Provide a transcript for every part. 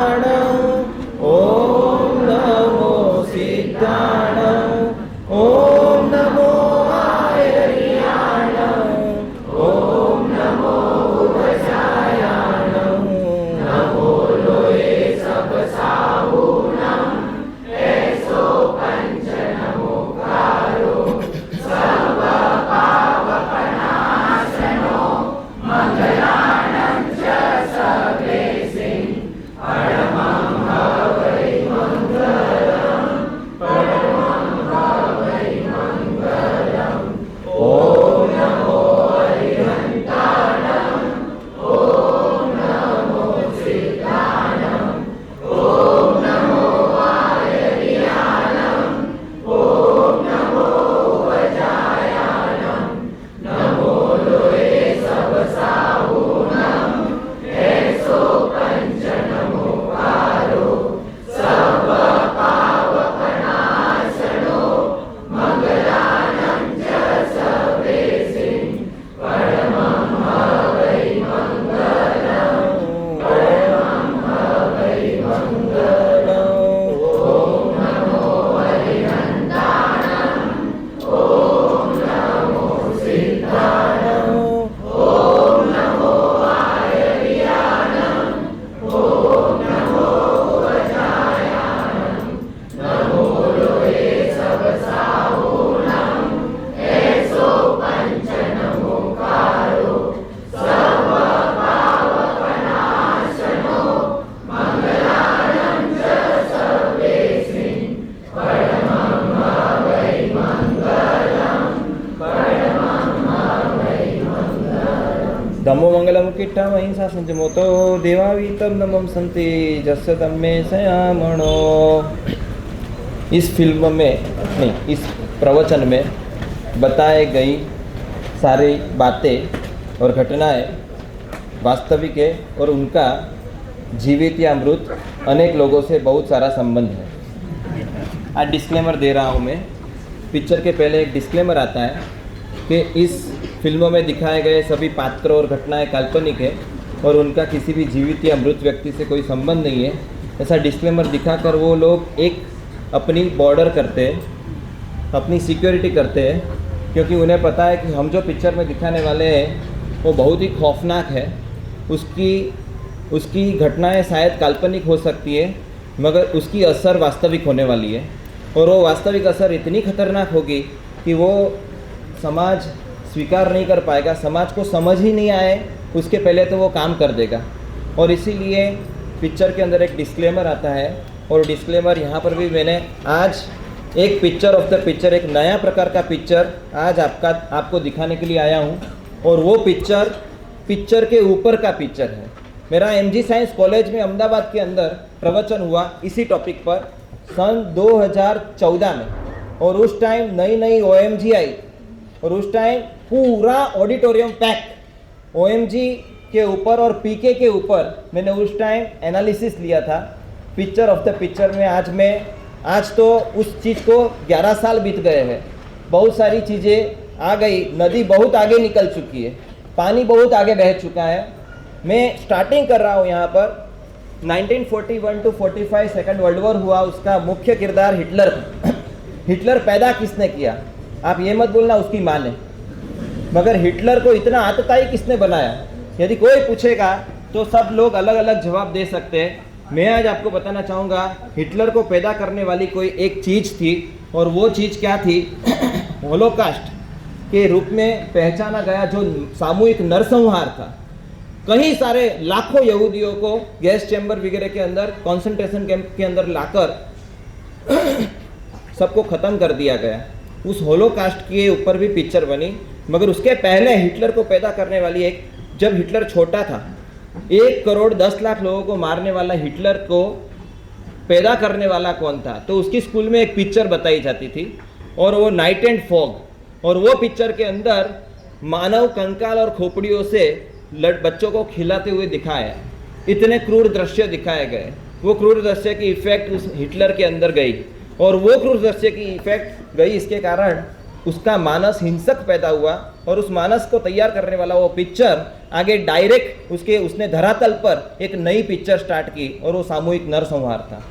ओम नमो सिद्धाणं ओम नमो आयर्याणं ओम नमो उपजायाणं नमो लोये सब साहुणं ऐसो पंच नमोकारो सर्व पावकनाशनो मंगलानं च सर्वेसिं परमं भवै मंगलम् ओम नमो अरिहन्ताणं ओम नमो सिद्धाणं ओम नमो आयर्याणं ओम नमो उपजायाणं नमो लोये सब साहुणं ऐसो पंच नमोकारो सर्व पावकनाशनो मंगलानं च सर्वेसिं परमं भवै मंगलम् ओम नमो अरिहन्ताणं ओम नमो सिद्धाणं ओम नमो आयर्याणं ओम नमो उपजायाणं नमो लोये सब साहुणं ऐसो पंच नमोकारो सर्व पावकनाशनो मंगलानं च सर्वेसिं परमं भवै मंगलम् धम्मो मंगलम किट्ठम अहिंसा संजमोतो देवावीतम नमम संति जस्य तम्मे सयामणो। इस फिल्म में नहीं, इस प्रवचन में बताए गई सारी बातें और घटनाएं वास्तविक है और उनका जीवित या मृत अनेक लोगों से बहुत सारा संबंध है। आज डिस्क्लेमर दे रहा हूँ मैं। पिक्चर के पहले एक डिस्क्लेमर आता है कि इस फिल्मों में दिखाए गए सभी पात्र और घटनाएं काल्पनिक है और उनका किसी भी जीवित या मृत व्यक्ति से कोई संबंध नहीं है। ऐसा डिस्क्लेमर दिखाकर वो लोग एक अपनी बॉर्डर करते हैं, अपनी सिक्योरिटी करते हैं, क्योंकि उन्हें पता है कि हम जो पिक्चर में दिखाने वाले हैं वो बहुत ही खौफनाक है। उसकी घटनाएं शायद काल्पनिक हो सकती है मगर उसकी असर वास्तविक होने वाली है और वो वास्तविक असर इतनी खतरनाक होगी कि वो समाज स्वीकार नहीं कर पाएगा। समाज को समझ ही नहीं आए उसके पहले तो वो काम कर देगा। और इसीलिए पिक्चर के अंदर एक डिस्क्लेमर आता है और डिस्क्लेमर यहाँ पर भी मैंने आज एक पिक्चर ऑफ द पिक्चर, एक नया प्रकार का पिक्चर आज आपको दिखाने के लिए आया हूँ। और वो पिक्चर के ऊपर का पिक्चर है। मेरा MG साइंस कॉलेज में अहमदाबाद के अंदर प्रवचन हुआ इसी टॉपिक पर सन 2014 में और उस टाइम नई OMG आई और उस टाइम पूरा ऑडिटोरियम पैक OMG के ऊपर और PK के ऊपर मैंने उस टाइम एनालिसिस लिया था पिक्चर ऑफ द पिक्चर में। आज तो उस चीज़ को 11 साल बीत गए हैं। बहुत सारी चीज़ें आ गई, नदी बहुत आगे निकल चुकी है, पानी बहुत आगे बह चुका है। मैं स्टार्टिंग कर रहा हूँ यहाँ पर 1941 to 45 सेकंड वर्ल्ड वॉर हुआ, उसका मुख्य किरदार हिटलर था। हिटलर पैदा किसने किया? आप ये मत बोलना उसकी माँ ने, मगर हिटलर को इतना आतताई किसने बनाया? यदि कोई पूछेगा तो सब लोग अलग अलग जवाब दे सकते हैं। मैं आज आपको बताना चाहूँगा हिटलर को पैदा करने वाली कोई एक चीज़ थी और वो चीज़ क्या थी? होलोकास्ट के रूप में पहचाना गया जो सामूहिक नरसंहार था। कई सारे लाखों यहूदियों को गैस चैम्बर वगैरह के अंदर, कंसंट्रेशन कैंप के अंदर लाकर सबको ख़त्म कर दिया गया। उस होलोकास्ट के ऊपर भी पिक्चर बनी। मगर उसके पहले हिटलर को पैदा करने वाली जब हिटलर छोटा था 1 करोड़ 10 लाख लोगों को मारने वाला हिटलर को पैदा करने वाला कौन था? तो उसकी स्कूल में एक पिक्चर बताई जाती थी और वो नाइट एंड फॉग। और वो पिक्चर के अंदर मानव कंकाल और खोपड़ियों से बच्चों को खिलाते हुए दिखाया। इतने क्रूर दृश्य दिखाए गए। वो क्रूर दृश्य की इफेक्ट उस हिटलर के अंदर गई और वो क्रूर दृश्य की इफेक्ट गई इसके कारण उसका मानस हिंसक पैदा हुआ और उस मानस को तैयार करने वाला वो पिक्चर आगे डायरेक्ट उसने धरातल पर एक नई पिक्चर स्टार्ट की और वो सामूहिक नरसंहार था।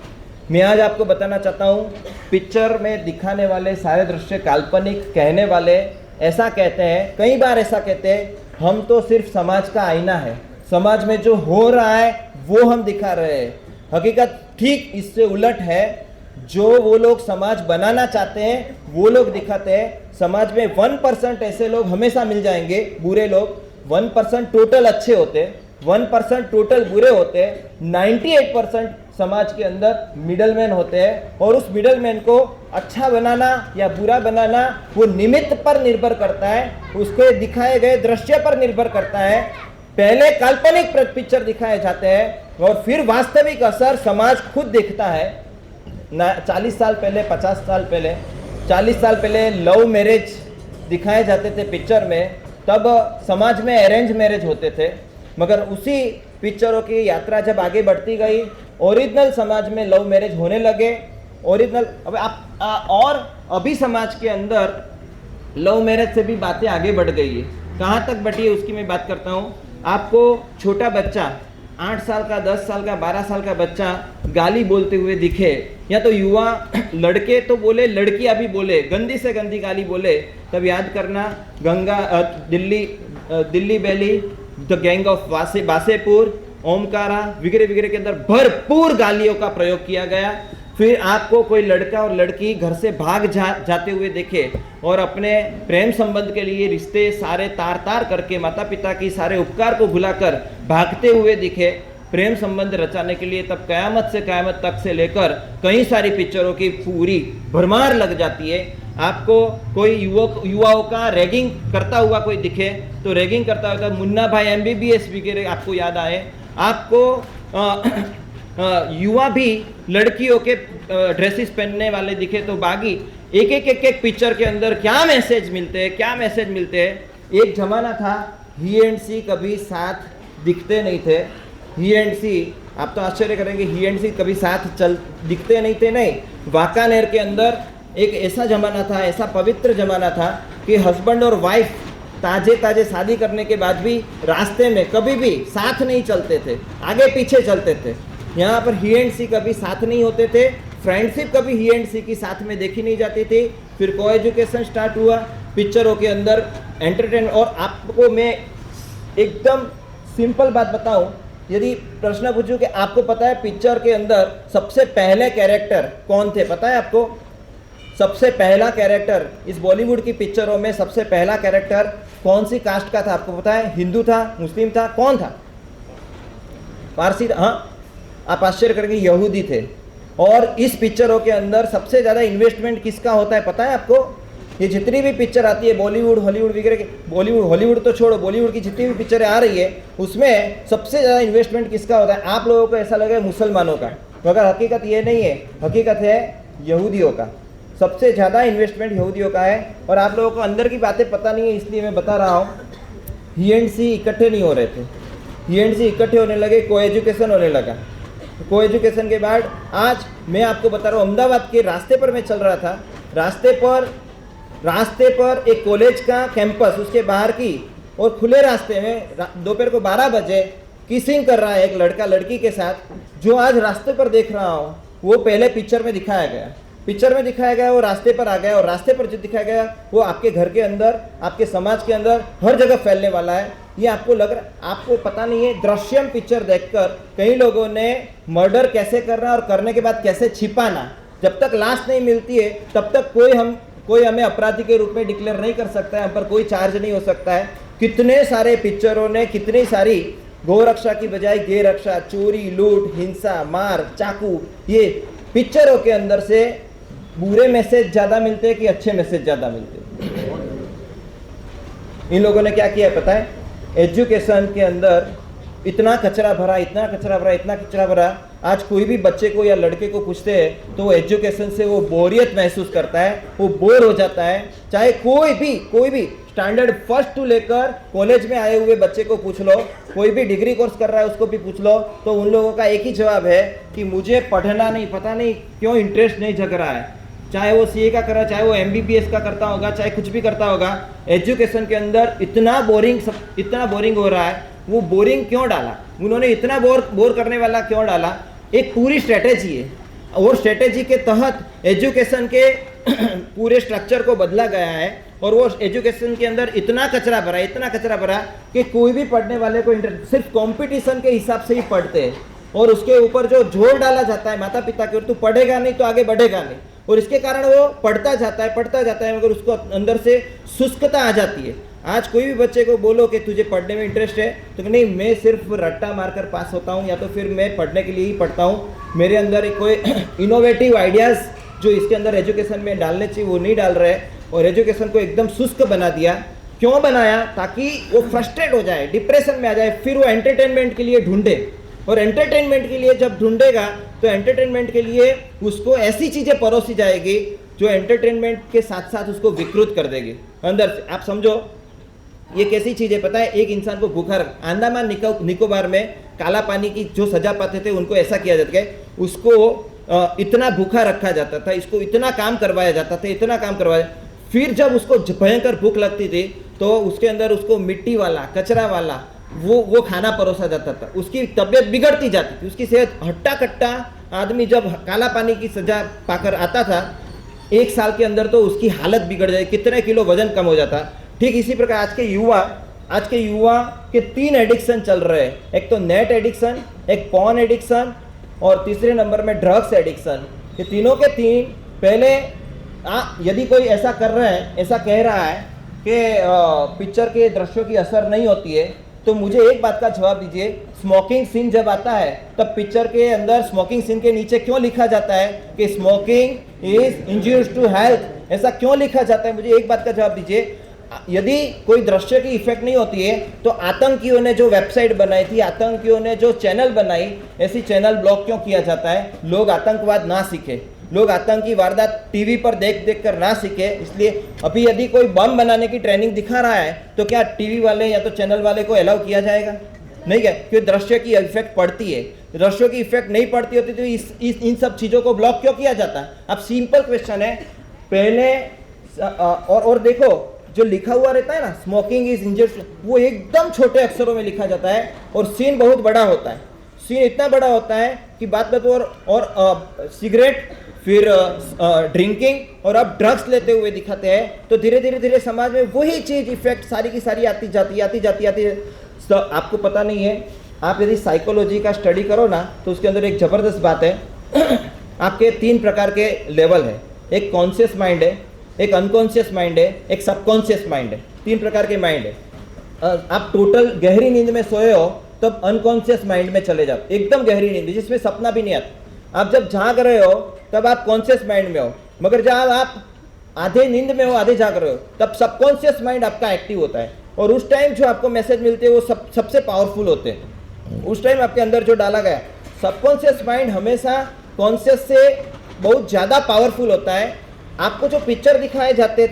मैं आज आपको बताना चाहता हूँ, पिक्चर में दिखाने वाले सारे दृश्य काल्पनिक, कहने वाले ऐसा कहते हैं, कई बार ऐसा कहते हैं, हम तो सिर्फ समाज का आईना है, समाज में जो हो रहा है वो हम दिखा रहे हैं। हकीकत ठीक इससे उलट है। जो वो लोग समाज बनाना चाहते हैं वो लोग दिखाते हैं। समाज में 1% ऐसे लोग हमेशा मिल जाएंगे, बुरे लोग। 1% टोटल अच्छे होते, 1% टोटल बुरे होते, 98% समाज के अंदर मिडलमैन होते हैं। और उस मिडलमैन को अच्छा बनाना या बुरा बनाना वो निमित्त पर निर्भर करता है, उसके दिखाए गए दृश्य पर निर्भर करता है। पहले काल्पनिक पिक्चर दिखाए जाते हैं और फिर वास्तविक असर समाज खुद देखता है। 40 साल पहले, 50 साल पहले, 40 साल पहले लव मैरिज दिखाए जाते थे पिक्चर में, तब समाज में अरेंज मैरिज होते थे। मगर उसी पिक्चरों की यात्रा जब आगे बढ़ती गई, ओरिजिनल समाज में लव मैरिज होने लगे। ओरिजिनल और अभी समाज के अंदर लव मैरिज से भी बातें आगे बढ़ गई है। कहाँ तक बढ़ी है उसकी मैं बात करता हूँ। आपको छोटा बच्चा 8 साल का, 10 साल का, 12 साल का बच्चा गाली बोलते हुए दिखे, या तो युवा लड़के तो बोले, लड़कियां भी बोले, गंदी से गंदी गाली बोले, तब याद करना दिल्ली बैली, the gang of Basepur, Omkara वगैरह वगैरह के अंदर भरपूर गालियों का प्रयोग किया गया। फिर आपको कोई लड़का और लड़की घर से भाग जाते हुए देखे और अपने प्रेम संबंध के लिए रिश्ते सारे तार करके, माता पिता की सारे उपकार को भुलाकर भागते हुए दिखे प्रेम संबंध रचाने के लिए, तब कयामत से कयामत तक से लेकर कई सारी पिक्चरों की पूरी भरमार लग जाती है। आपको कोई युवाओं का रैगिंग करता हुआ कोई दिखे तो रैगिंग करता हुआ मुन्ना भाई MBBS वगैरह आपको याद आए। आपको युवा भी लड़कियों के ड्रेसेस पहनने वाले दिखे तो बागी। एक पिक्चर के अंदर क्या मैसेज मिलते हैं, क्या मैसेज मिलते हैं। एक जमाना था ही एंड सी कभी साथ दिखते नहीं थे। ही एंड सी, आप तो आश्चर्य करेंगे, ही एंड सी कभी साथ दिखते नहीं थे। नहीं, वाकानेर के अंदर एक ऐसा जमाना था, ऐसा पवित्र जमाना था कि हस्बैंड और वाइफ ताजे शादी करने के बाद भी रास्ते में कभी भी साथ नहीं चलते थे, आगे पीछे चलते थे। यहाँ पर ही एंड सी कभी साथ नहीं होते थे। फ्रेंडशिप कभी ही एंड सी की साथ में देखी नहीं जाती थी। फिर को एजुकेशन स्टार्ट हुआ, पिक्चरों के अंदर एंटरटेन। और आपको मैं एकदम सिंपल बात बताऊं, यदि प्रश्न पूछूं कि आपको पता है पिक्चर के अंदर सबसे पहले कैरेक्टर कौन थे, पता है आपको? सबसे पहला कैरेक्टर इस बॉलीवुड की पिक्चरों में सबसे पहला कैरेक्टर कौन सी कास्ट का था आपको पता है? हिंदू था, मुस्लिम था, कौन था? पारसी था? हाँ, आप आश्चर्य करेंगे, यहूदी थे। और इस पिक्चरों के अंदर सबसे ज़्यादा इन्वेस्टमेंट किसका होता है पता है आपको? ये जितनी भी पिक्चर आती है बॉलीवुड, हॉलीवुड वगैरह, बॉलीवुड हॉलीवुड तो छोड़ो, बॉलीवुड की जितनी भी पिक्चरें आ रही है उसमें सबसे ज़्यादा इन्वेस्टमेंट किसका होता है? आप लोगों को ऐसा लगे मुसलमानों का, मगर हकीकत ये नहीं है, हकीकत है यहूदियों का। सबसे ज़्यादा इन्वेस्टमेंट यहूदियों का है। और आप लोगों को अंदर की बातें पता नहीं है, इसलिए मैं बता रहा हूँ। ही एंड सी इकट्ठे नहीं हो रहे थे, ही एंड सी इकट्ठे होने लगे, को एजुकेशन होने लगा। को एजुकेशन के बाद आज मैं आपको बता रहा हूँ, अहमदाबाद के रास्ते पर मैं चल रहा था, रास्ते पर एक कॉलेज का कैंपस, उसके बाहर की और खुले रास्ते में दोपहर को 12 बजे किसिंग कर रहा है एक लड़का लड़की के साथ। जो आज रास्ते पर देख रहा हूँ वो पहले पिक्चर में दिखाया गया, वो रास्ते पर आ गया। और रास्ते पर जो दिखाया गया वो आपके घर के अंदर, आपके समाज के अंदर हर जगह फैलने वाला है। ये आपको लग रहा, आपको पता नहीं है। दृश्यम पिक्चर देखकर कई लोगों ने मर्डर कैसे करना और करने के बाद कैसे छिपाना, जब तक लाश नहीं मिलती है तब तक कोई हमें अपराधी के रूप में डिक्लेयर नहीं कर सकता है, हम पर कोई चार्ज नहीं हो सकता है। कितने सारे पिक्चरों ने कितनी सारी गौरक्षा की बजाय गे रक्षा, चोरी, लूट, हिंसा, मार, चाकू, ये पिक्चरों के अंदर से बुरे मैसेज ज़्यादा मिलते हैं कि अच्छे मैसेज ज़्यादा मिलते हैं? इन लोगों ने क्या किया पता है? एजुकेशन के अंदर इतना कचरा भरा। आज कोई भी बच्चे को या लड़के को पूछते हैं तो वो एजुकेशन से वो बोरियत महसूस करता है, वो बोर हो जाता है। चाहे कोई भी स्टैंडर्ड फर्स्ट टू लेकर कॉलेज में आए हुए बच्चे को पूछ लो, कोई भी डिग्री कोर्स कर रहा है उसको भी पूछ लो, तो उन लोगों का एक ही जवाब है कि मुझे पढ़ना नहीं, पता नहीं क्यों इंटरेस्ट नहीं जग रहा है। चाहे वो सीए का करा, चाहे वो एमबीबीएस का करता होगा, चाहे कुछ भी करता होगा, एजुकेशन के अंदर इतना बोरिंग हो रहा है। वो बोरिंग क्यों डाला उन्होंने, इतना बोर करने वाला क्यों डाला? एक पूरी स्ट्रेटेजी है, और स्ट्रेटेजी के तहत एजुकेशन के पूरे स्ट्रक्चर को बदला गया है। और वो एजुकेशन के अंदर इतना कचरा भरा कि कोई भी पढ़ने वाले को सिर्फ कंपटीशन के हिसाब से ही पढ़ते हैं। और उसके ऊपर जो जोर डाला जाता है माता पिता के, और तू पढ़ेगा नहीं तो आगे बढ़ेगा नहीं, और इसके कारण वो पढ़ता जाता है मगर उसको अंदर से शुष्कता आ जाती है। आज कोई भी बच्चे को बोलो कि तुझे पढ़ने में इंटरेस्ट है, तो नहीं, मैं सिर्फ रट्टा मारकर पास होता हूँ, या तो फिर मैं पढ़ने के लिए ही पढ़ता हूँ, मेरे अंदर कोई इनोवेटिव आइडियाज़ जो इसके अंदर एजुकेशन में डालने चाहिए वो नहीं डाल रहे, और एजुकेशन को एकदम शुष्क बना दिया। क्यों बनाया? ताकि वो फ्रस्ट्रेट हो जाए, डिप्रेशन में आ जाए, फिर वो एंटरटेनमेंट के लिए ढूंढे, और एंटरटेनमेंट के लिए जब ढूंढेगा तो एंटरटेनमेंट के लिए उसको ऐसी चीज़ें परोसी जाएगी जो एंटरटेनमेंट के साथ साथ उसको विकृत कर देगी अंदर से। आप समझो ये कैसी चीज़ है पता है? एक इंसान को भूखा अंडमान निकोबार में काला पानी की जो सजा पाते थे उनको ऐसा किया जाता है, उसको इतना भूखा रखा जाता था, इसको इतना काम करवाया जाता था, फिर जब उसको भयंकर भूख लगती थी तो उसके अंदर उसको मिट्टी वाला, कचरा वाला वो खाना परोसा जाता था। उसकी तबीयत बिगड़ती जाती थी, उसकी सेहत, हट्टा कट्टा आदमी जब काला पानी की सजा पाकर आता था, 1 साल के अंदर तो उसकी हालत बिगड़ जाए, कितने किलो वजन कम हो जाता। ठीक इसी प्रकार आज के युवा के 3 एडिक्शन चल रहे हैं। एक तो नेट एडिक्शन, एक पॉर्न एडिक्शन, और तीसरे नंबर में ड्रग्स एडिक्शन। ये तीनों के तीन पहले यदि कोई ऐसा कर रहा है, ऐसा कह रहा है कि पिक्चर के दृश्यों की असर नहीं होती है, तो मुझे एक बात का जवाब दीजिए, स्मोकिंग सीन जब आता है तब पिक्चर के अंदर स्मोकिंग सीन के नीचे क्यों लिखा जाता है कि smoking is injurious to health? ऐसा क्यों लिखा जाता है? मुझे एक बात का जवाब दीजिए। यदि कोई दृश्य की इफेक्ट नहीं होती है तो आतंकियों ने जो वेबसाइट बनाई थी, आतंकियों ने जो चैनल बनाई, ऐसी चैनल ब्लॉक क्यों किया जाता है? लोग आतंकवाद ना सीखे, लोग आतंकी वारदात टीवी पर देख कर ना सीखे। इसलिए अभी यदि कोई बम बनाने की ट्रेनिंग दिखा रहा है तो क्या टीवी वाले या तो चैनल वाले को अलाउ किया जाएगा? नहीं क्या? क्योंकि दृश्य की इफेक्ट पड़ती है। दृश्यों की इफेक्ट नहीं पड़ती होती तो इन सब चीज़ों को ब्लॉक क्यों किया जाता है? अब सिंपल क्वेश्चन है, पहले और देखो जो लिखा हुआ रहता है ना, स्मोकिंग इज इंजूरियस, वो एकदम छोटे अक्षरों में लिखा जाता है, और सीन बहुत बड़ा होता है। सीन इतना बड़ा होता है कि बात और सिगरेट, फिर ड्रिंकिंग, और अब ड्रग्स लेते हुए दिखाते हैं। तो धीरे धीरे समाज में वही चीज इफेक्ट सारी की सारी आती जाती है। तो आपको पता नहीं है, आप यदि साइकोलॉजी का स्टडी करो ना तो उसके अंदर एक ज़बरदस्त बात है। आपके 3 प्रकार के लेवल है, एक कॉन्शियस माइंड है, एक अनकॉन्शियस माइंड है, एक सबकॉन्शियस माइंड है। 3 प्रकार के माइंड है। आप टोटल गहरी नींद में सोए हो तब अनकॉन्शियस माइंड में चले जाओ, एकदम गहरी नींद जिसमें सपना भी नहीं आता। आप जब जाग रहे हो तब आप कॉन्शियस माइंड में हो, मगर जब आप आधे नींद में हो, आधे जाग रहे हो, तब सबकॉन्शियस माइंड आपका एक्टिव होता है, और उस टाइम जो आपको मैसेज मिलते हैं वो सबसे पावरफुल होते हैं। उस टाइम आपके अंदर जो डाला गया, सबकॉन्शियस माइंड हमेशा कॉन्शियस से बहुत ज़्यादा पावरफुल होता है। आपको जो पिक्चर दिखाए जाते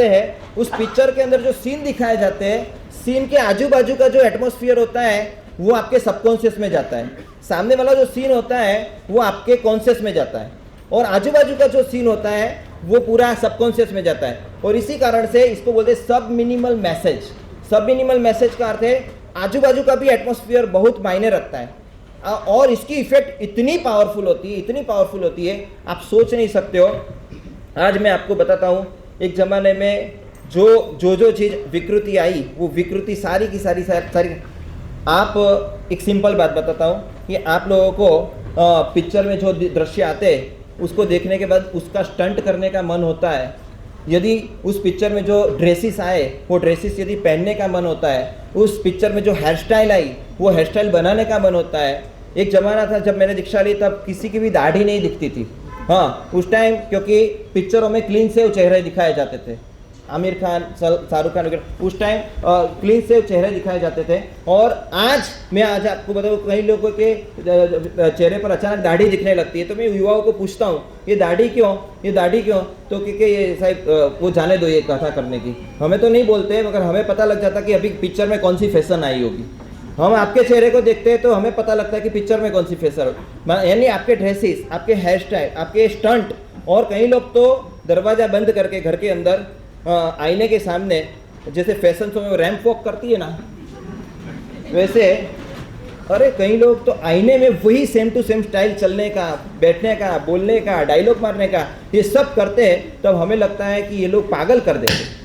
हैं, उस पिक्चर के अंदर जो सीन दिखाए जाते हैं, सीन के आजू बाजू का जो एटमॉस्फेयर होता है वो आपके सबकॉन्शियस में जाता है। सामने वाला जो सीन होता है वो आपके कॉन्शियस में जाता है, और आजू बाजू का जो सीन होता है वो पूरा सबकॉन्शियस में जाता है। और इसी कारण से इसको बोलते हैं सब मिनिमल मैसेज। सब मिनिमल मैसेज का अर्थ है आजू बाजू का भी एटमॉस्फेयर बहुत मायने रखता है, और इसकी इफेक्ट इतनी पावरफुल होती है आप सोच नहीं सकते हो। आज मैं आपको बताता हूँ, एक ज़माने में जो चीज़ विकृति आई, वो विकृति सारी की सारी आप एक सिंपल बात बताता हूँ कि आप लोगों को पिक्चर में जो दृश्य आते हैं उसको देखने के बाद उसका स्टंट करने का मन होता है। यदि उस पिक्चर में जो ड्रेसेस आए वो ड्रेसेस यदि पहनने का मन होता है, उस पिक्चर में जो हेयर स्टाइल आई वो हेयर स्टाइल बनाने का मन होता है। एक ज़माना था जब मैंने दीक्षा ली तब किसी की भी दाढ़ी नहीं दिखती थी। हाँ, उस टाइम क्योंकि पिक्चरों में क्लीन सेव चेहरे दिखाए जाते थे, आमिर खान, शाहरुख खान वगैरह, उस टाइम क्लीन सेव चेहरे दिखाए जाते थे। और आज आपको बताऊँ, कई लोगों के चेहरे पर अचानक दाढ़ी दिखने लगती है। तो मैं युवाओं को पूछता हूँ ये दाढ़ी क्यों? तो क्योंकि ये साहब वो जाने दो ये कथा करने की, हमें तो नहीं बोलते, मगर हमें पता लग जाता कि अभी पिक्चर में कौन सी फैशन आई होगी। हम आपके चेहरे को देखते हैं तो हमें पता लगता है कि पिक्चर में कौन सी फैशन, यानी आपके ड्रेसेस, आपके हेयर स्टाइल, आपके स्टंट, और कई लोग तो दरवाज़ा बंद करके घर के अंदर आईने के सामने, जैसे फैशन शो में रैंप वॉक करती है ना, वैसे अरे कई लोग तो आईने में वही सेम टू सेम स्टाइल चलने का, बैठने का, बोलने का, डायलॉग मारने का, ये सब करते हैं। तब हमें लगता है कि ये लोग पागल कर देते।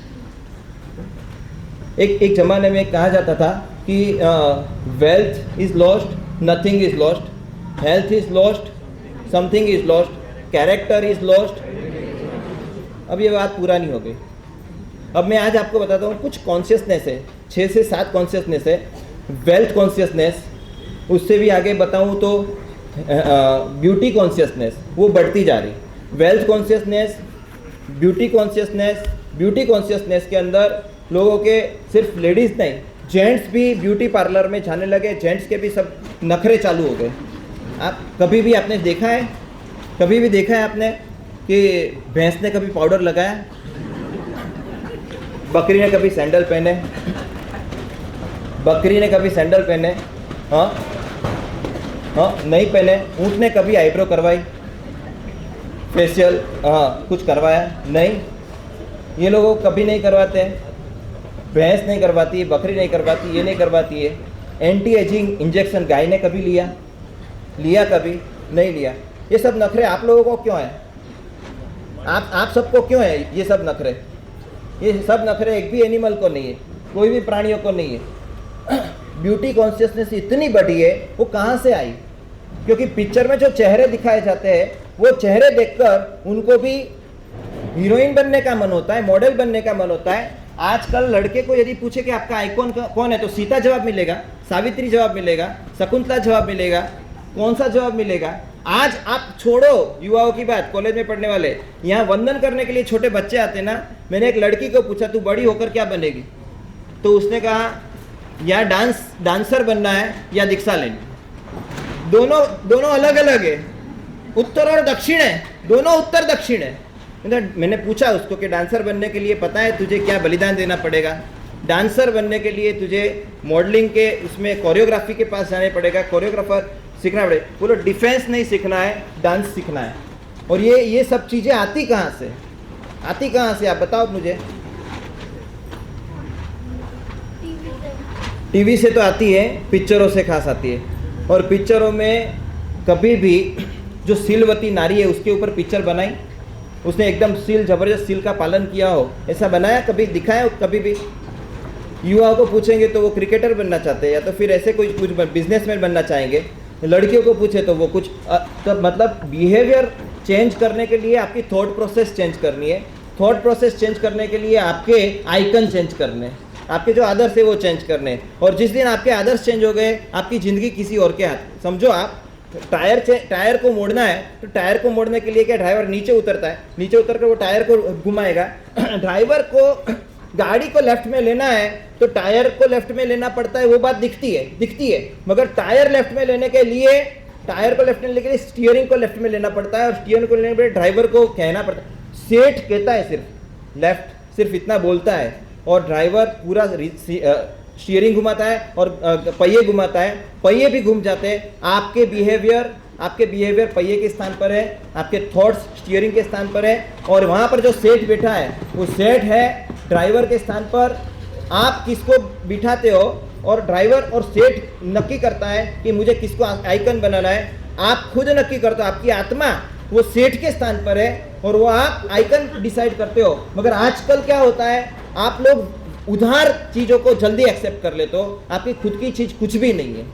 एक ज़माने में कहा जाता था कि wealth is lost, nothing is lost, health is lost, something is lost, character is lost. अब ये बात पुरानी हो गई। अब मैं आज आपको बताता हूँ कुछ कॉन्शियसनेस है, 6 से 7 कॉन्शियसनेस है। वेल्थ कॉन्शियसनेस, उससे भी आगे बताऊँ तो ब्यूटी कॉन्शियसनेस, वो बढ़ती जा रही। Wealth consciousness, beauty consciousness, beauty consciousness के अंदर लोगों के सिर्फ लेडीज़ नहीं, जेंट्स भी ब्यूटी पार्लर में जाने लगे। जेंट्स के भी सब नखरे चालू हो गए। आप कभी भी आपने देखा है, कभी भी देखा है आपने कि भैंस ने कभी पाउडर लगाया, बकरी ने कभी सैंडल पहने, बकरी ने कभी सैंडल पहने, हाँ हाँ नहीं पहने। ऊँट ने कभी आईब्रो करवाई, फेशियल, हाँ कुछ करवाया नहीं, ये लोग कभी नहीं करवाते। भैंस नहीं करवाती, बकरी नहीं करवाती, ये नहीं करवाती है। एंटी एजिंग इंजेक्शन गाय ने कभी लिया कभी नहीं लिया। ये सब नखरे आप लोगों को क्यों है? आप सबको क्यों है ये सब नखरे? ये सब नखरे एक भी एनिमल को नहीं है, कोई भी प्राणियों को नहीं है। ब्यूटी कॉन्शियसनेस इतनी बढ़ी है, वो कहाँ से आई? क्योंकि पिक्चर में जो चेहरे दिखाए जाते हैं, वो चेहरे देखकर उनको भी हीरोइन बनने का मन होता है, मॉडल बनने का मन होता है। आजकल लड़के को यदि पूछे कि आपका आइकॉन कौन है, तो सीता जवाब मिलेगा, सावित्री जवाब मिलेगा, शकुंतला जवाब मिलेगा, कौन सा जवाब मिलेगा? आज आप छोड़ो युवाओं की बात, कॉलेज में पढ़ने वाले, यहाँ वंदन करने के लिए छोटे बच्चे आते ना। मैंने एक लड़की को पूछा, तू बड़ी होकर क्या बनेगी? तो उसने कहा या डांसर बनना है या दीक्षा लेनी। दोनों अलग अलग है, उत्तर और दक्षिण है, दोनों उत्तर दक्षिण है। मैंने पूछा उसको कि डांसर बनने के लिए पता है तुझे क्या बलिदान देना पड़ेगा? डांसर बनने के लिए तुझे मॉडलिंग के उसमें कोरियोग्राफी के पास जाने पड़ेगा, कोरियोग्राफर सीखना पड़ेगा। बोलो डिफेंस नहीं सीखना है, डांस सीखना है। और ये सब चीज़ें आती कहाँ से? आती कहाँ से आप बताओ मुझे। टीवी से तो आती है, पिक्चरों से खास आती है। और पिक्चरों में कभी भी जो सीलवती नारी है उसके ऊपर पिक्चर बनाई, उसने एकदम जबरदस्त सील का पालन किया हो, ऐसा बनाया कभी दिखाया कभी भी? युवाओं को पूछेंगे तो वो क्रिकेटर बनना चाहते हैं, या तो फिर ऐसे कुछ बिजनेसमैन बनना चाहेंगे। लड़कियों को पूछे तो वो कुछ तो मतलब बिहेवियर चेंज करने के लिए आपकी थॉट प्रोसेस चेंज करनी है। थॉट प्रोसेस चेंज करने के लिए आपके आइकन चेंज करने, आपके जो आदर्श है वो चेंज करने। और जिस दिन आपके आदर्श चेंज हो गए, आपकी ज़िंदगी किसी और के हाथ। समझो आप टायर को मोड़ना है, तो टायर को मोड़ने के लिए क्या ड्राइवर नीचे उतरता है, नीचे उतर कर वो टायर को घुमाएगा। ड्राइवर को गाड़ी को लेफ्ट में लेना है तो टायर को लेफ्ट में लेना पड़ता है, वो बात दिखती है। मगर टायर लेफ्ट में लेने के लिए, टायर को लेफ्ट में लेने के लिए स्टीयरिंग को लेफ्ट में लेना पड़ता है, और स्टीयरिंग को लेने के लिए ड्राइवर को कहना पड़ता है। सेठ कहता है सिर्फ लेफ्ट, सिर्फ इतना बोलता है, और ड्राइवर पूरा स्टीयरिंग घुमाता है और पहिए घुमाता है, पहिए भी घूम जाते हैं। आपके बिहेवियर पहिए के स्थान पर है, आपके थॉट्स स्टीयरिंग के स्थान पर है, और वहाँ पर जो सेठ बैठा है वो सेठ है ड्राइवर के स्थान पर। आप किसको बिठाते हो, और ड्राइवर और सेठ नक्की करता है कि मुझे किसको आइकन बनाना है। आप खुद नक्की करते हो, आपकी आत्मा वो सेठ के स्थान पर है, और वो आप आइकन डिसाइड करते हो। मगर आजकल क्या होता है, आप लोग उधार चीज़ों को जल्दी एक्सेप्ट कर लेते हो। आपकी खुद की चीज़ कुछ भी नहीं है,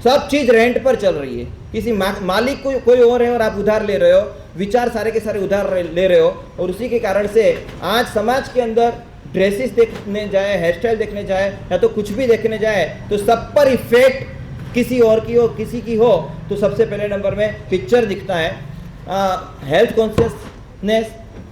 सब चीज़ रेंट पर चल रही है। किसी मालिक कोई और है और आप उधार ले रहे हो, विचार सारे के सारे उधार ले रहे हो। और उसी के कारण से आज समाज के अंदर ड्रेसेस देखने जाए, हेयर स्टाइल देखने जाए, या तो कुछ भी देखने जाए, तो सब पर इफेक्ट किसी और की हो, किसी की हो, तो सबसे पहले नंबर में पिक्चर दिखता है। हेल्थ कॉन्शियसनेस,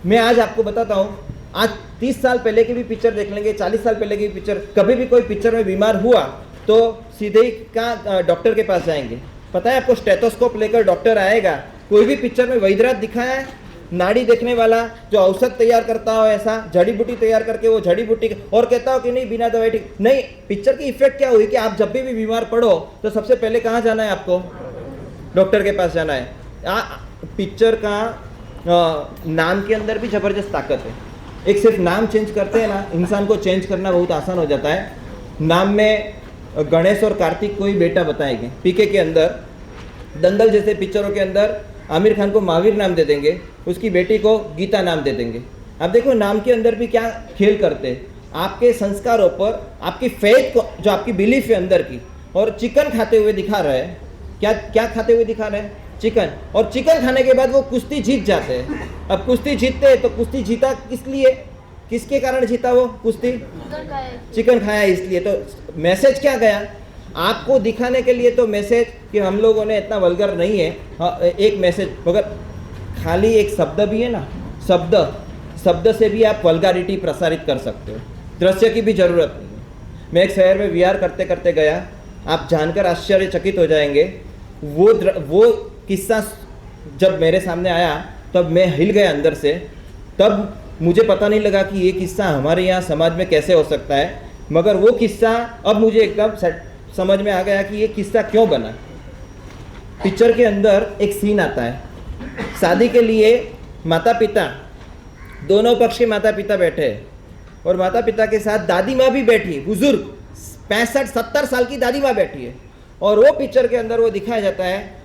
मैं आज आपको बताता हूँ, आज 30 साल पहले की भी पिक्चर देख लेंगे, 40 साल पहले की पिक्चर, कभी भी कोई पिक्चर में बीमार हुआ तो सीधे ही कहाँ डॉक्टर के पास जाएंगे? पता है आपको, स्टेथोस्कोप लेकर डॉक्टर आएगा। कोई भी पिक्चर में वैद्यनाथ दिखाया है? नाड़ी देखने वाला जो औषध तैयार करता हो, ऐसा जड़ी बूटी तैयार करके वो जड़ी बूटी और कहता हो कि नहीं बिना दवाई ठीक नहीं। पिक्चर की इफेक्ट क्या हुई कि आप जब भी बीमार पड़ो तो सबसे पहले कहाँ जाना है? आपको डॉक्टर के पास जाना है। पिक्चर का नाम के अंदर भी ज़बरदस्त ताकत है। एक सिर्फ नाम चेंज करते हैं ना, इंसान को चेंज करना बहुत आसान हो जाता है। नाम में गणेश और कार्तिक को ही बेटा बताएंगे। पीके के अंदर, दंगल जैसे पिक्चरों के अंदर आमिर खान को महावीर नाम दे देंगे, उसकी बेटी को गीता नाम दे देंगे। अब देखो नाम के अंदर भी क्या खेल करते हैं, आपके संस्कारों पर, आपकी फेथ को, जो आपकी बिलीफ है अंदर की। और चिकन खाते हुए दिखा रहा है, क्या क्या खाते हुए दिखा रहे हैं? चिकन। और चिकन खाने के बाद वो कुश्ती जीत जाते हैं। अब कुश्ती जीतते हैं तो कुश्ती जीता किस लिए, किसके कारण जीता वो कुश्ती? चिकन खाया इसलिए। तो मैसेज क्या गया आपको दिखाने के लिए? तो मैसेज कि हम लोगों ने इतना वल्गर नहीं है। हाँ, एक मैसेज, मगर खाली एक शब्द भी है ना, शब्द से भी आप वल्गारिटी प्रसारित कर सकते हो। दृश्य की भी जरूरत नहीं है। मैं एक शहर में वीआर करते करते गया, आप जानकर आश्चर्यचकित हो जाएंगे। वो किस्सा जब मेरे सामने आया तब मैं हिल गया अंदर से। तब मुझे पता नहीं लगा कि ये किस्सा हमारे यहाँ समाज में कैसे हो सकता है, मगर वो किस्सा अब मुझे एकदम समझ में आ गया कि ये किस्सा क्यों बना। पिक्चर के अंदर एक सीन आता है, शादी के लिए माता पिता, दोनों पक्ष के माता पिता बैठे हैं और माता पिता के साथ दादी माँ भी बैठी है, बुजुर्ग 65-70 साल की दादी माँ बैठी है। और वो पिक्चर के अंदर वो दिखाया जाता है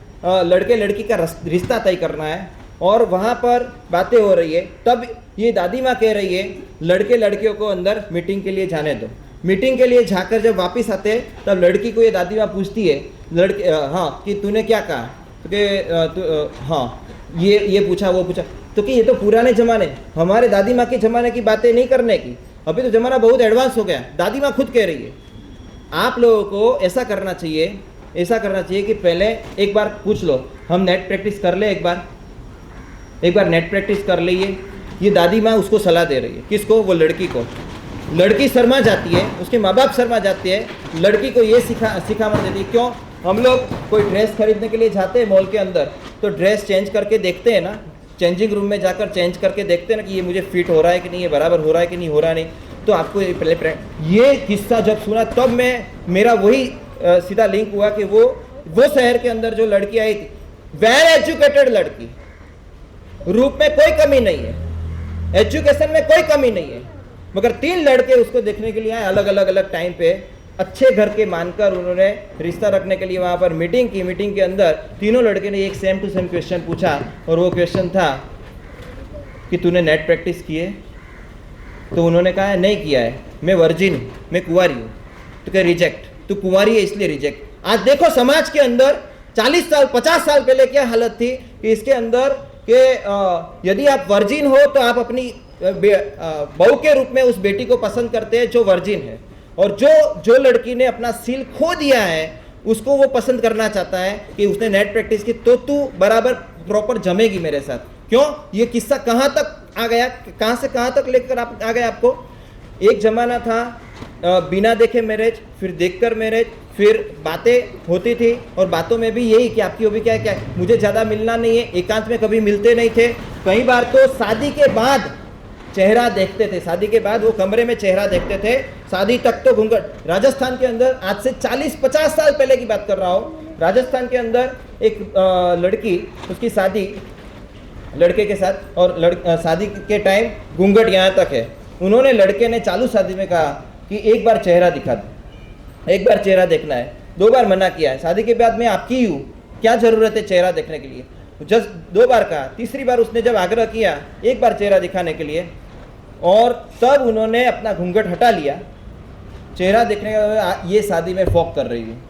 लड़के लड़की का रिश्ता तय करना है और वहाँ पर बातें हो रही है। तब ये दादी माँ कह रही है लड़के लड़कियों को अंदर मीटिंग के लिए जाने दो। मीटिंग के लिए जाकर जब वापस आते हैं तब लड़की को ये दादी माँ पूछती है लड़के हाँ कि तूने क्या कहा, तो हाँ ये पूछा वो पूछा, तो कि ये तो पुराने ज़माने, हमारे दादी माँ के ज़माने की बातें नहीं करने की, अभी तो ज़माना बहुत एडवांस हो गया। दादी माँ खुद कह रही है। आप लोगों को ऐसा करना चाहिए कि पहले एक बार पूछ लो, हम नेट प्रैक्टिस कर ले, एक बार नेट प्रैक्टिस कर लिए। ये दादी माँ उसको सलाह दे रही है, किसको? वो लड़की को। लड़की शर्मा जाती है, उसके माँ बाप शर्मा जाते हैं, लड़की को ये सिखावन देती है। क्यों? हम लोग कोई ड्रेस खरीदने के लिए जाते हैं मॉल के अंदर, तो ड्रेस चेंज करके देखते हैं ना, चेंजिंग रूम में जाकर चेंज करके देखते हैं ना कि ये मुझे फिट हो रहा है कि नहीं, ये बराबर हो रहा है कि नहीं हो रहा नहीं। तो आपको पहले ये किस्सा जब सुना तब मेरा वही सीधा लिंक हुआ कि वो शहर के अंदर जो लड़की आई थी, वेल एजुकेटेड लड़की, रूप में कोई कमी नहीं है, एजुकेशन में कोई कमी नहीं है, मगर 3 लड़के उसको देखने के लिए आए अलग अलग टाइम पे, अच्छे घर के मानकर उन्होंने रिश्ता रखने के लिए वहाँ पर मीटिंग की। मीटिंग के अंदर तीनों लड़के ने एक सेम टू सेम क्वेश्चन पूछा और वो क्वेश्चन था कि तूने नेट प्रैक्टिस की है? तो उन्होंने कहा नहीं किया है, मैं वर्जिन हूँ, मैं कुंवारी हूँ। तो क्या रिजेक्ट, तू कुंवारी है इसलिए रिजेक्ट। आज देखो समाज के अंदर 40 साल 50 साल पहले क्या हालत थी कि इसके अंदर कि यदि आप वर्जिन हो तो आप अपनी बहू के रूप में उस बेटी को पसंद करते हैं जो वर्जिन है, और जो लड़की ने अपना सील खो दिया है उसको वो पसंद करना चाहता है कि उसने नेट प्रैक्टिस की तो तू बराबर प्रॉपर जमेगी मेरे साथ। क्यों? ये किस्सा कहाँ तक आ गया, कहाँ से कहाँ तक लेकर आ गया आपको? एक जमाना था बिना देखे मैरिज, फिर देखकर मैरिज, फिर बातें होती थी और बातों में भी यही कि आपकी हॉबी क्या है, मुझे ज़्यादा मिलना नहीं है, एकांत में कभी मिलते नहीं थे। कई बार तो शादी के बाद चेहरा देखते थे, शादी के बाद वो कमरे में चेहरा देखते थे, शादी तक तो घूंघट। राजस्थान के अंदर आज से 40-50 साल पहले की बात कर रहा हूँ, राजस्थान के अंदर एक लड़की, उसकी शादी लड़के के साथ, और शादी के टाइम घूंघट यहाँ तक है। उन्होंने, लड़के ने चालू शादी में कहा कि एक बार चेहरा दिखा दो, एक बार चेहरा देखना है। 2 बार मना किया है, शादी के बाद मैं आपकी ही हूँ, क्या ज़रूरत है चेहरा देखने के लिए? जस्ट 2 बार कहा, तीसरी बार उसने जब आग्रह किया एक बार चेहरा दिखाने के लिए, और तब उन्होंने अपना घूंघट हटा लिया। चेहरा देखने का ये शादी में फॉक कर रही हूँ,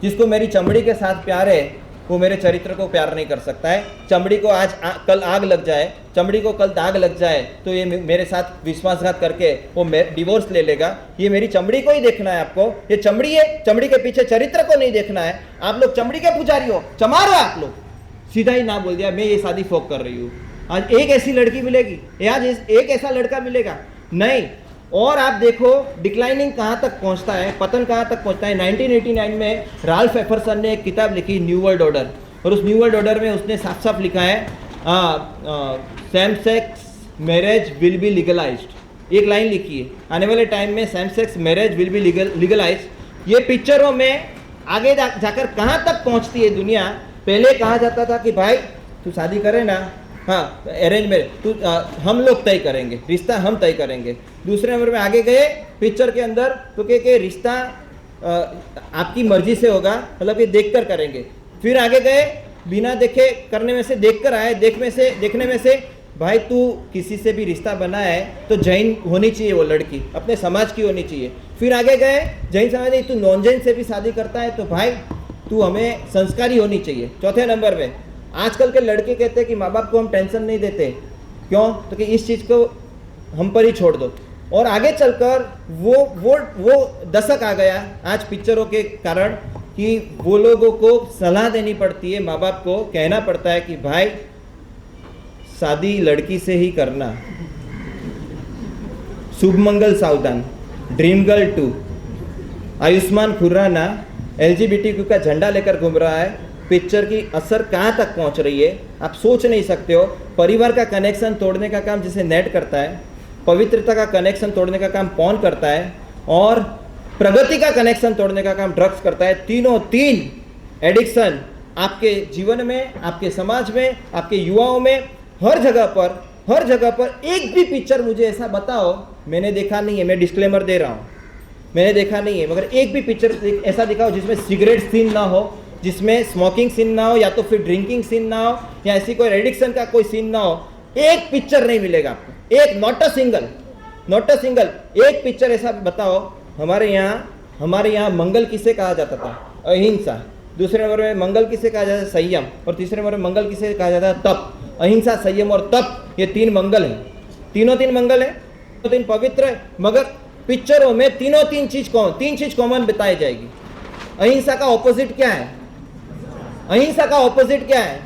जिसको मेरी चमड़ी के साथ प्यार है वो मेरे चरित्र को प्यार नहीं कर सकता है। चमड़ी को आज कल आग लग जाए, चमड़ी को कल दाग लग जाए तो ये मेरे साथ विश्वासघात करके वो डिवोर्स ले लेगा। ये मेरी चमड़ी को ही देखना है आपको, ये चमड़ी है, चमड़ी के पीछे चरित्र को नहीं देखना है। आप लोग चमड़ी के पुजारी हो, चमार हो आप लोग। सीधा ही ना बोल दिया मैं ये शादी फोक कर रही हूँ। आज एक ऐसी लड़की मिलेगी, आज एक ऐसा लड़का मिलेगा नहीं। और आप देखो डिक्लाइनिंग कहाँ तक पहुँचता है, पतन कहाँ तक पहुँचता है। 1989 में राल्फ एफरसन ने एक किताब लिखी न्यू वर्ल्ड ऑर्डर, और उस न्यू वर्ल्ड ऑर्डर में उसने साफ साफ लिखा है same sex marriage will be legalised. एक लाइन लिखी है, आने वाले टाइम में same sex marriage will be legalised. ये पिक्चरों में आगे जाकर कहाँ तक पहुँचती है दुनिया। पहले कहा जाता था कि भाई तू शादी करे ना हाँ अरेंज मैरिज तू हम लोग तय करेंगे, रिश्ता हम तय करेंगे। दूसरे नंबर में आगे गए पिक्चर के अंदर तो के रिश्ता आपकी मर्जी से होगा, मतलब ये देख कर करेंगे। फिर आगे गए बिना देखे करने में से देख कर आए, देखने में से भाई तू किसी से भी रिश्ता बना है तो जैन होनी चाहिए, वो लड़की अपने समाज की होनी चाहिए। फिर आगे गए जैन समाज नहीं, तू नॉन जैन से भी शादी करता है तो भाई तू हमें संस्कारी होनी चाहिए। चौथे नंबर पे आजकल के लड़के कहते हैं कि माँ बाप को हम टेंशन नहीं देते, क्यों? तो कि इस चीज़ को हम पर ही छोड़ दो। और आगे चलकर वो दशक आ गया आज पिक्चरों के कारण कि वो लोगों को सलाह देनी पड़ती है, माँ बाप को कहना पड़ता है कि भाई शादी लड़की से ही करना। शुभमंगल सावधान, dream girl 2, Ayushman Khurana LGBTQ का झंडा लेकर घूम रहा है। पिक्चर की असर कहाँ तक पहुँच रही है आप सोच नहीं सकते हो। परिवार का कनेक्शन तोड़ने का काम जैसे नेट करता है, पवित्रता का कनेक्शन तोड़ने का काम पॉर्न करता है, और प्रगति का कनेक्शन तोड़ने का काम ड्रग्स करता है। तीन एडिक्शन आपके जीवन में, आपके समाज में, आपके युवाओं में, हर जगह पर एक भी पिक्चर मुझे ऐसा बताओ, मैंने देखा नहीं है, मैं डिस्क्लेमर दे रहा हूँ, मैंने देखा नहीं है, मगर एक भी पिक्चर ऐसा दिखाओ जिसमें सिगरेट सीन ना हो, जिसमें स्मोकिंग सीन ना हो, या तो फिर ड्रिंकिंग सीन ना हो, या ऐसी कोई एडिक्शन का कोई सीन ना हो। एक पिक्चर नहीं मिलेगा आपको, एक नॉट अ सिंगल एक पिक्चर ऐसा बताओ। हमारे यहाँ मंगल किसे कहा जाता था? अहिंसा। दूसरे नंबर में मंगल किसे कहा जाता है? संयम। और तीसरे नंबर में मंगल किसे कहा जाता है? तप। अहिंसा, संयम और तप, ये 3 मंगल हैं। तीन मंगल है, 3 पवित्र है, मगर पिक्चरों में तीन चीज कॉमन बताई जाएगी। अहिंसा का ऑपोजिट क्या है? अहिंसा का ऑपोजिट क्या है?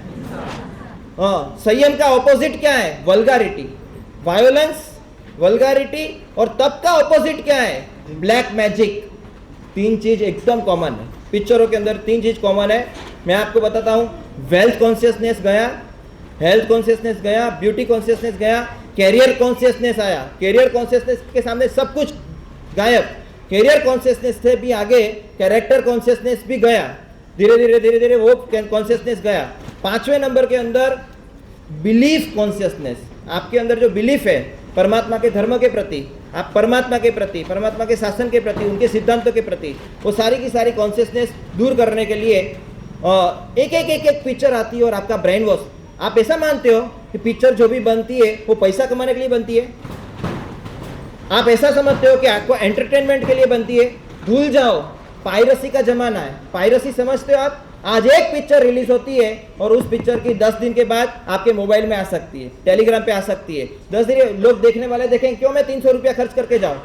हाँ, संयम का ऑपोजिट क्या है? Vulgarity, violence, vulgarity. और तप का ऑपोजिट क्या है? Black magic. 3 चीज एकदम कॉमन है पिक्चरों के अंदर, 3 चीज कॉमन है। मैं आपको बताता हूँ, वेल्थ कॉन्शियसनेस गया, हेल्थ कॉन्शियसनेस गया, ब्यूटी कॉन्शियसनेस गया, कैरियर कॉन्शियसनेस आया। कैरियर कॉन्शियसनेस के सामने सब कुछ गायब। कैरियर कॉन्शियसनेस से भी आगे कैरेक्टर कॉन्शियसनेस भी गया। धीरे धीरे वो कॉन्शियसनेस गया। 5वें नंबर के अंदर बिलीफ कॉन्शियसनेस। आपके अंदर जो बिलीफ है परमात्मा के धर्म के प्रति, आप परमात्मा के प्रति, परमात्मा के शासन के प्रति, उनके सिद्धांतों के प्रति, वो सारी की सारी कॉन्शियसनेस दूर करने के लिए एक पिक्चर आती है और आपका ब्रेन वॉश। आप ऐसा मानते हो कि पिक्चर जो भी बनती है वो पैसा कमाने के लिए बनती है? आप ऐसा समझते हो कि आपको एंटरटेनमेंट के लिए बनती है? भूल जाओ, पायरेसी का जमाना है। पायरेसी समझते हो आप? आज एक पिक्चर रिलीज होती है और उस पिक्चर की 10 दिन के बाद आपके मोबाइल में आ सकती है, टेलीग्राम पे आ सकती है। 10 दिन लोग देखने वाले देखेंगे, क्यों मैं 300 रुपया खर्च करके जाऊँ,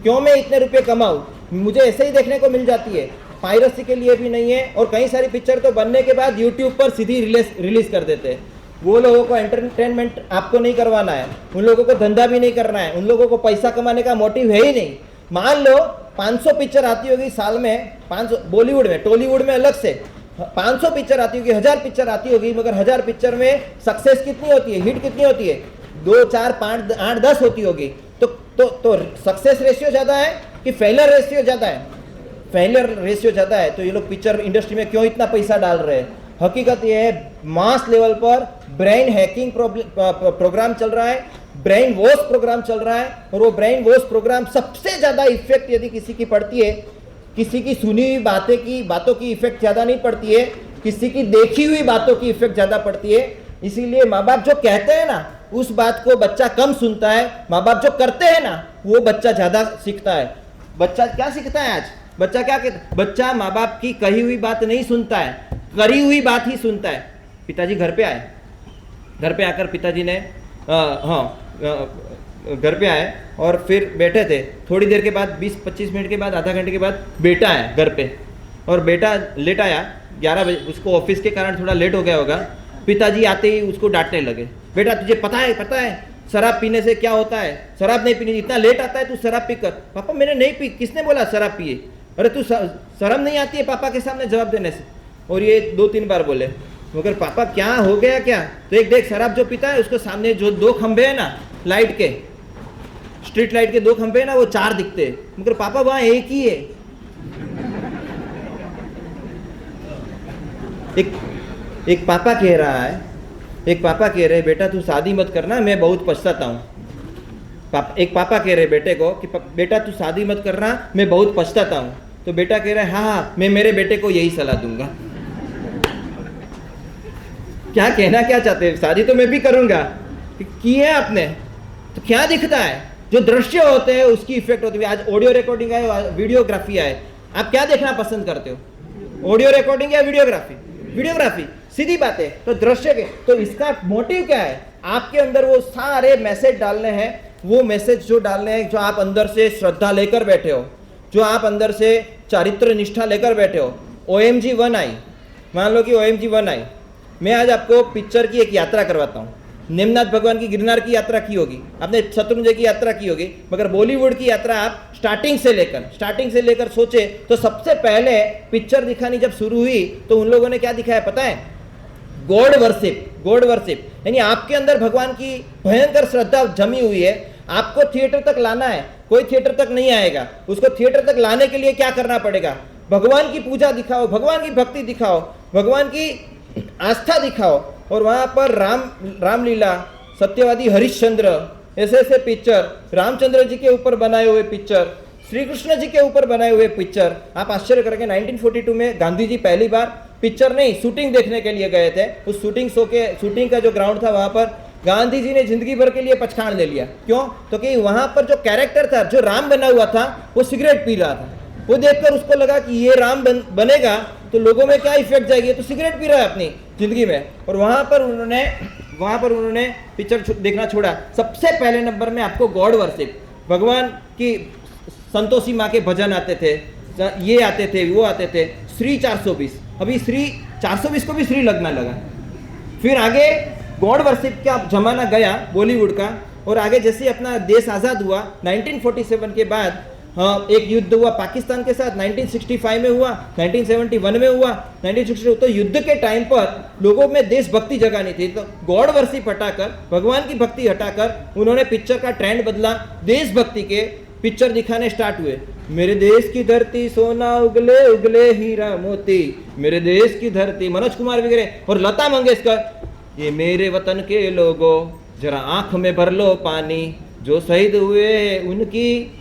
क्यों मैं इतने रुपये कमाऊँ, मुझे ऐसे ही देखने को मिल जाती है। पायरेसी के लिए भी नहीं है। और कई सारी पिक्चर तो बनने के बाद यूट्यूब पर सीधी रिलीज कर देते हैं। वो लोगों को एंटरटेनमेंट आपको नहीं करवाना है, उन लोगों को धंधा भी नहीं करना है, उन लोगों को पैसा कमाने का मोटिव है ही नहीं। मान लो 500 पिक्चर आती होगी साल में, 500 बॉलीवुड में, टॉलीवुड में अलग से 500 पिक्चर आती होगी, 1000 पिक्चर आती होगी, मगर 1000 पिक्चर में सक्सेस कितनी होती है, हिट कितनी होती है? 2, 4, 5, 8, 10 होती होगी। तो सक्सेस रेशियो ज़्यादा है कि फेलियर रेशियो ज़्यादा है? फेलियर रेशियो ज़्यादा है। तो ये लोग पिक्चर इंडस्ट्री में क्यों इतना पैसा डाल रहे हैं? हकीकत ये है, मास लेवल पर ब्रेन हैकिंग प्रोग्राम चल रहा है, ब्रेन वॉश प्रोग्राम चल रहा है। और वो ब्रेन वॉश प्रोग्राम सबसे ज़्यादा इफेक्ट यदि किसी की पड़ती है, किसी की सुनी हुई बातों की इफेक्ट ज़्यादा नहीं पड़ती है, किसी की देखी हुई बातों की इफेक्ट ज़्यादा पड़ती है। इसीलिए माँ बाप जो कहते हैं ना, उस बात को बच्चा कम सुनता है। माँ बाप जो करते हैं ना, वो बच्चा ज़्यादा सीखता है। बच्चा क्या सीखता है आज? बच्चा क्या कहता? बच्चा माँ बाप की कही हुई बात नहीं सुनता है, करी हुई बात ही सुनता है। पिताजी घर पे आए, घर पे आकर पिताजी ने घर पे आए और फिर बैठे थे। थोड़ी देर के बाद, 20-25 मिनट के बाद, आधा घंटे के बाद बेटा आया घर पे, और बेटा लेट आया 11 बजे, उसको ऑफिस के कारण थोड़ा लेट हो गया होगा। पिताजी आते ही उसको डांटने लगे, बेटा तुझे पता है शराब पीने से क्या होता है? शराब नहीं पीनी, इतना लेट आता है तू शराब पी कर। पापा मैंने नहीं पी, किसने बोला शराब पिए? अरे तू शर्म नहीं आती है पापा के सामने जवाब देने से? और ये 2-3 बार बोले। मगर पापा क्या हो गया क्या? तो एक देख, शराब जो पीता है उसको सामने जो 2 खंभे हैं ना, लाइट के, स्ट्रीट लाइट के 2 खंभे हैं ना, वो 4 दिखते हैं। मगर पापा वहां एक ही है। एक पापा कह रहा है एक पापा कह रहे बेटा तू शादी मत करना, मैं बहुत पछताता हूँ। एक पापा कह रहे बेटे को कि बेटा तू शादी मत करना, मैं बहुत पछताता हूँ। तो बेटा कह रहा है हाँ हाँ मैं मेरे बेटे को यही सलाह दूंगा। क्या कहना क्या चाहते हैं? शादी तो मैं भी करूंगा। की है आपने तो क्या दिखता है? जो दृश्य होते हैं उसकी इफेक्ट होती है। आज ऑडियो रिकॉर्डिंग है, वीडियोग्राफी है, आप क्या देखना पसंद करते हो? ऑडियो रिकॉर्डिंग या वीडियोग्राफी? वीडियोग्राफी, सीधी बात है। तो दृश्य के तो इसका मोटिव क्या है? आपके अंदर वो सारे मैसेज डालने हैं, वो मैसेज जो डालने हैं जो आप अंदर से श्रद्धा लेकर बैठे हो, जो आप अंदर से चारित्र निष्ठा लेकर बैठे हो। OMG 1 आई, मान लो कि OMG 1 आई, मैं आज आपको पिक्चर की एक यात्रा करवाता हूँ। नेमनाथ भगवान की गिरनार की यात्रा की होगी आपने, शत्रुंजय की यात्रा की होगी, मगर बॉलीवुड की यात्रा आप स्टार्टिंग से लेकर सोचे तो सबसे पहले पिक्चर दिखानी जब शुरू हुई तो उन लोगों ने क्या दिखाया पता है? गॉड वर्शिप, यानी आपके अंदर भगवान की भयंकर श्रद्धा जमी हुई है। आपको थिएटर तक लाना है, कोई थिएटर तक नहीं आएगा। उसको थिएटर तक लाने के लिए क्या करना पड़ेगा? भगवान की पूजा दिखाओ, भगवान की भक्ति दिखाओ, भगवान की आस्था दिखाओ। और वहां पर रामलीला, सत्यवादी हरिश्चंद्र, ऐसे पिक्चर, रामचंद्र जी के ऊपर बनाए हुए पिक्चर, श्री कृष्ण जी के ऊपर बनाए हुए पिक्चर। आप आश्चर्य करेंगे 1942 में गांधी जी पहली बार पिक्चर नहीं शूटिंग देखने के लिए गए थे। उस शूटिंग का जो ग्राउंड था वहां पर गांधी जी ने जिंदगी भर के लिए पछाड़ ले लिया। क्यों? तो कि वहां पर जो कैरेक्टर था, जो राम बना हुआ था, वो सिगरेट पी रहा था। वो देखकर उसको लगा कि ये राम बनेगा तो लोगों में क्या इफेक्ट जाएगी, तो सिगरेट पी रहा है अपनी जिंदगी में। और वहां पर उन्होंने पिक्चर देखना छोड़ा। सबसे पहले नंबर में आपको गॉड वर्शिप, भगवान की संतोषी माँ के भजन आते थे, ये आते थे, वो आते थे। श्री 420, अभी श्री 420 को भी श्री लगना लगा। फिर आगे गॉड वर्शिप का जमाना गया बॉलीवुड का। और आगे जैसे अपना देश आज़ाद हुआ 1947 के बाद, हाँ, एक युद्ध हुआ पाकिस्तान के साथ, 1965 में हुआ, 1971 में हुआ, 1962। तो युद्ध के टाइम पर लोगों में देशभक्ति जगानी थी, तो गॉड वर्शिप हटाकर, भगवान की भक्ति हटाकर उन्होंने पिक्चर का ट्रेंड बदला, देशभक्ति के पिक्चर दिखाने स्टार्ट हुए। मेरे देश की धरती सोना उगले उगले हीरा मोती, मेरे देश की धरती, मनोज कुमार वगैरह। और लता मंगेशकर, ये मेरे वतन के लोगों जरा आंख में भर लो पानी, जो शहीद हुए उनकी।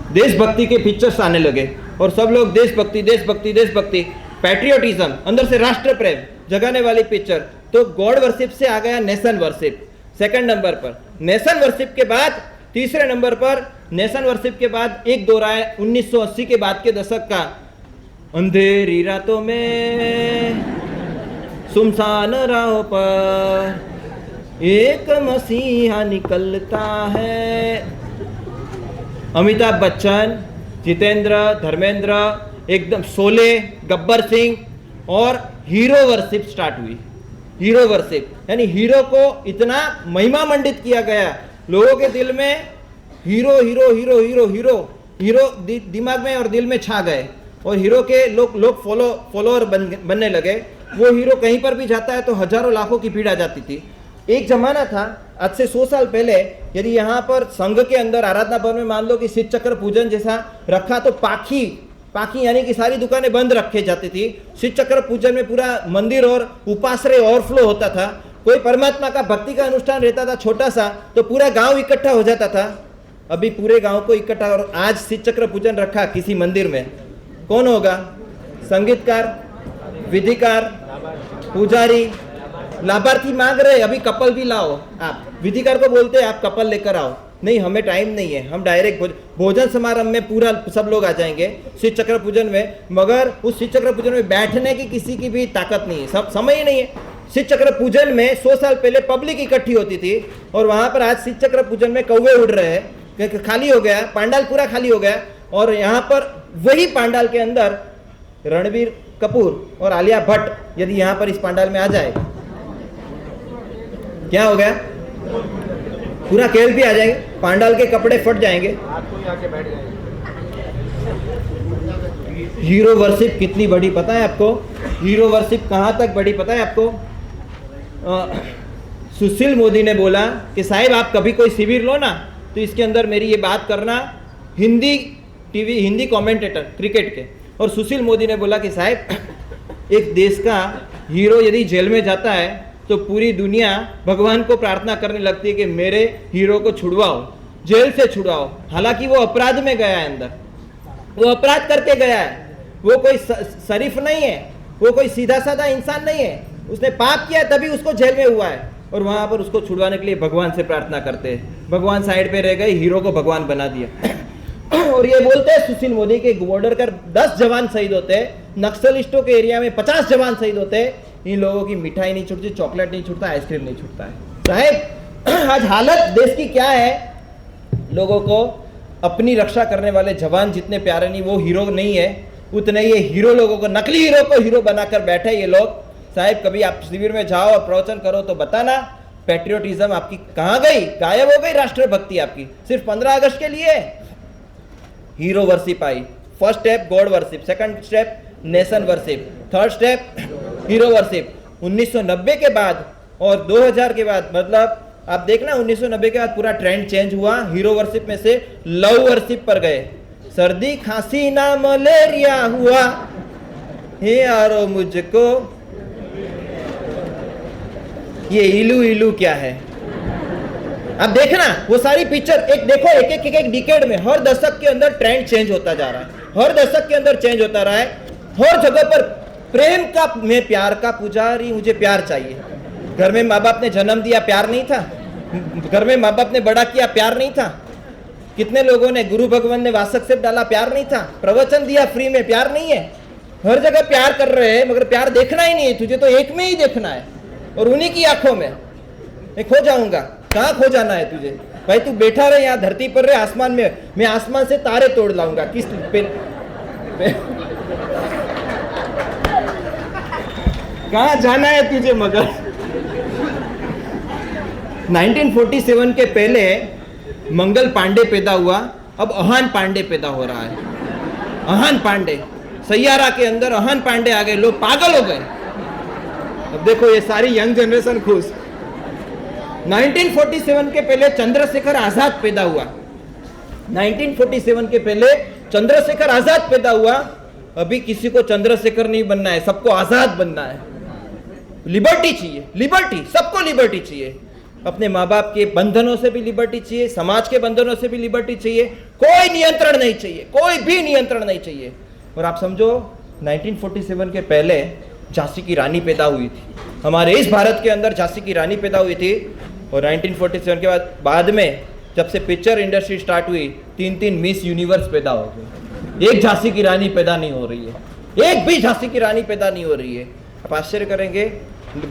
देशभक्ति के पिक्चर्स आने लगे और सब लोग देशभक्ति, पैट्रियोटिज्म, अंदर से राष्ट्र प्रेम जगाने वाली पिक्चर। तो गॉड वर्शिप से आ गया नेशन वर्शिप सेकंड नंबर पर। नेशन वर्शिप के बाद तीसरे नंबर पर, नेशन वर्शिप के बाद एक दौरा है 1980 के बाद के दशक का। अंधेरी रातों में सुनसान राहों पर एक मसीहा निकलता है। अमिताभ बच्चन, जितेंद्र, धर्मेंद्र, एकदम शोले, गब्बर सिंह और हीरो वर्शिप स्टार्ट हुई। हीरो वर्शिप यानी हीरो को इतना महिमा मंडित किया गया, लोगों के दिल में hero hero hero hero hero hero दिमाग में और दिल में छा गए। और हीरो के लोग फॉलोअर बनने लगे। वो हीरो कहीं पर भी जाता है तो हजारों लाखों की भीड़ आ जाती थी। एक जमाना था आज से 100 साल पहले, यदि यहाँ पर संघ के अंदर आराधना भवन में मान लो कि शिव चक्र पूजन जैसा रखा तो पाखी यानी कि सारी दुकानें बंद रखे जाती थी। शिव चक्र पूजन में पूरा मंदिर और उपाश्रय ओवरफ्लो होता था। कोई परमात्मा का भक्ति का अनुष्ठान रहता था छोटा सा तो पूरा गांव इकट्ठा हो जाता था। अभी पूरे गांव को इकट्ठा, और आज शिव चक्र पूजन रखा किसी मंदिर में, कौन होगा? संगीतकार, विधिकार, पुजारी, लाभार्थी मांग रहे, अभी कपल भी लाओ। आप विधिकार को बोलते हैं आप कपल लेकर आओ, नहीं हमें टाइम नहीं है, हम डायरेक्ट भोजन समारोह में पूरा सब लोग आ जाएंगे शिव चक्र पूजन में। मगर उस शिव चक्र पूजन में बैठने की किसी की भी ताकत नहीं है, सब समय ही नहीं है। शिव चक्र पूजन में 100 साल पहले पब्लिक इकट्ठी होती थी और वहां पर आज शिव चक्र पूजन में कौवे उड़ रहे हैं, खाली हो गया पंडाल, पूरा खाली हो गया। और यहाँ पर वही पंडाल के अंदर रणबीर कपूर और आलिया भट्ट यदि यहाँ पर इस पंडाल में आ जाए, क्या हो गया? पूरा खेल भी आ जाएंगे, पांडाल के कपड़े फट जाएंगे। हीरो वर्शिप कितनी बड़ी पता है आपको? हीरो वर्शिप कहाँ तक बड़ी पता है आपको? सुशील मोदी ने बोला कि साहिब आप कभी कोई शिविर लो ना तो इसके अंदर मेरी ये बात करना, हिंदी कमेंटेटर क्रिकेट के। और सुशील मोदी ने बोला कि साहिब एक देश का हीरो यदि जेल में जाता है तो पूरी दुनिया भगवान को प्रार्थना करने लगती है कि मेरे हीरो को छुड़वाओ, जेल से छुड़वाओ। हालांकि वो अपराध में गया है, अंदर वो अपराध करके गया है, वो कोई शरीफ नहीं है, वो कोई सीधा साधा इंसान नहीं है, उसने पाप किया तभी उसको जेल में हुआ है। और वहां पर उसको छुड़वाने के लिए भगवान से प्रार्थना करते हैं। भगवान साइड पे रह गए, हीरो को भगवान बना दिया। और ये बोलते हैं सुशील मोदी के बॉर्डर कर 10 जवान शहीद होते हैं, नक्सलिस्टों के एरिया में 50 जवान शहीद होते हैं, इन लोगों की मिठाई नहीं छूटती, चॉकलेट नहीं छूटता, आइसक्रीम नहीं छूटता है। साहब आज हालत देश की क्या है, लोगों को अपनी रक्षा करने वाले जवान जितने प्यारे नहीं, वो हीरो नहीं है, उतने ये हीरो लोगों को, नकली हीरो को हीरो बनाकर बैठे ये लोग। साहब कभी आप शिविर में जाओ और प्रवचन करो तो बताना, पैट्रियोटिज्म आपकी कहां गई, गायब हो गई राष्ट्रभक्ति आपकी, सिर्फ 15 अगस्त के लिए हीरो वर्शिप आई। First step god worship, second step nation worship, third step hero worship. 1990 के बाद और 2000 के बाद, मतलब आप देखना 1990 के बाद पूरा ट्रेंड चेंज हुआ, हीरो वर्शिप में से लव वर्शिप पर गए। सर्दी खांसी ना मलेरिया हुआ, हे यारो मुझको, ये इलू इलू क्या है। अब देखना वो सारी पिक्चर, एक देखो एक डिकेड में हर दशक के अंदर ट्रेंड चेंज होता जा रहा है, हर दशक के अंदर चेंज होता रहा है। हर जगह पर प्रेम का, मैं प्यार का पुजारी, मुझे प्यार चाहिए। घर में माँ बाप ने जन्म दिया, प्यार नहीं था। घर में माँ बाप ने बड़ा किया, प्यार नहीं था। कितने लोगों ने, गुरु भगवान ने वासक से डाला, प्यार नहीं था। प्रवचन दिया फ्री में, प्यार नहीं है। हर जगह प्यार कर रहे हैं, मगर प्यार देखना ही नहीं है, तुझे तो एक में ही देखना है, और उन्हीं की आंखों में मैं खो जाऊंगा। कहाँ खो जाना है तुझे भाई, तू बैठा रहे यहाँ धरती पर, रहे आसमान में, मैं आसमान से तारे तोड़ लाऊंगा। किस पे कहाँ जाना है तुझे। मगर 1947 के पहले मंगल पांडे पैदा हुआ, अब अहान पांडे पैदा हो रहा है। अहान पांडे, सैयारा के अंदर अहान पांडे आ गए, लोग पागल हो गए। अब देखो ये सारी यंग जनरेशन खुश। 1947 के पहले चंद्रशेखर आजाद पैदा हुआ, 1947 के पहले चंद्रशेखर आजाद पैदा हुआ। अभी किसी को चंद्रशेखर नहीं बनना है, सबको आजाद बनना है। लिबर्टी चाहिए, लिबर्टी, सबको लिबर्टी चाहिए। अपने माँ बाप के बंधनों से भी लिबर्टी चाहिए, समाज के बंधनों से भी लिबर्टी चाहिए। कोई नियंत्रण नहीं चाहिए, कोई भी नियंत्रण नहीं चाहिए। और आप समझो 1947 के पहले झांसी की रानी पैदा हुई थी, हमारे इस भारत के अंदर झांसी की रानी पैदा हुई थी। और 1947 के बाद में जब से पिक्चर इंडस्ट्री स्टार्ट हुई, 3 मिस यूनिवर्स पैदा हो गए। एक झांसी की रानी पैदा नहीं हो रही है, एक भी झांसी की रानी पैदा नहीं हो रही है। आप आश्चर्य करेंगे,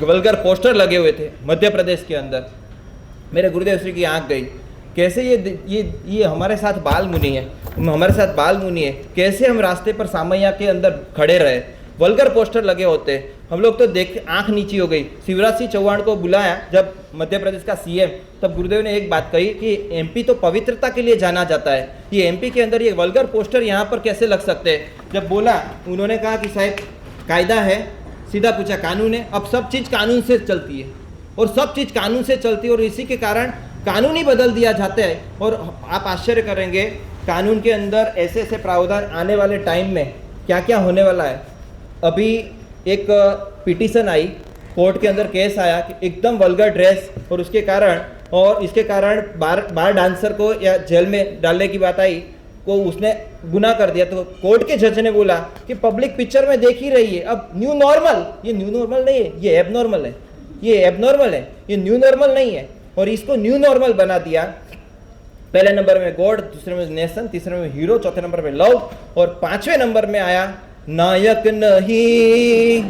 वल्गर पोस्टर लगे हुए थे मध्य प्रदेश के अंदर। मेरे गुरुदेव श्री की आंख गई, कैसे ये हमारे साथ बाल मुनि है, हमारे साथ बाल मुनि है, कैसे हम रास्ते पर सामैया के अंदर खड़े रहे, वल्गर पोस्टर लगे होते। हम लोग तो देख आंख नीची हो गई। शिवराज सिंह चौहान को बुलाया जब मध्य प्रदेश का सीएम, तब गुरुदेव ने एक बात कही कि एमपी तो पवित्रता के लिए जाना जाता है, ये एमपी के अंदर ये वल्गर पोस्टर यहाँ पर कैसे लग सकते हैं। जब बोला, उन्होंने कहा कि साहब कायदा है, सीधा पूछा कानून है। अब सब चीज़ कानून से चलती है, और सब चीज़ कानून से चलती है, और इसी के कारण कानून ही बदल दिया जाता है। और आप आश्चर्य करेंगे, कानून के अंदर ऐसे ऐसे प्रावधान आने वाले टाइम में क्या क्या होने वाला है। अभी एक पिटीशन आई, कोर्ट के अंदर केस आया कि एकदम वल्गर ड्रेस और उसके कारण, और इसके कारण बार डांसर को या जेल में डालने की बात आई, को उसने गुनाह कर दिया। तो कोर्ट के जज ने बोला कि पब्लिक पिक्चर में देख ही रही है, अब न्यू नॉर्मल, ये न्यू नॉर्मल नहीं है, ये एबनॉर्मल है, ये एबनॉर्मल है, ये न्यू नॉर्मल नहीं है। और इसको न्यू नॉर्मल बना दिया। पहले नंबर में गॉड, दूसरे में नेशन, तीसरे में हीरो, चौथे नंबर में लव, और 5वें नंबर में आया नायक नहीं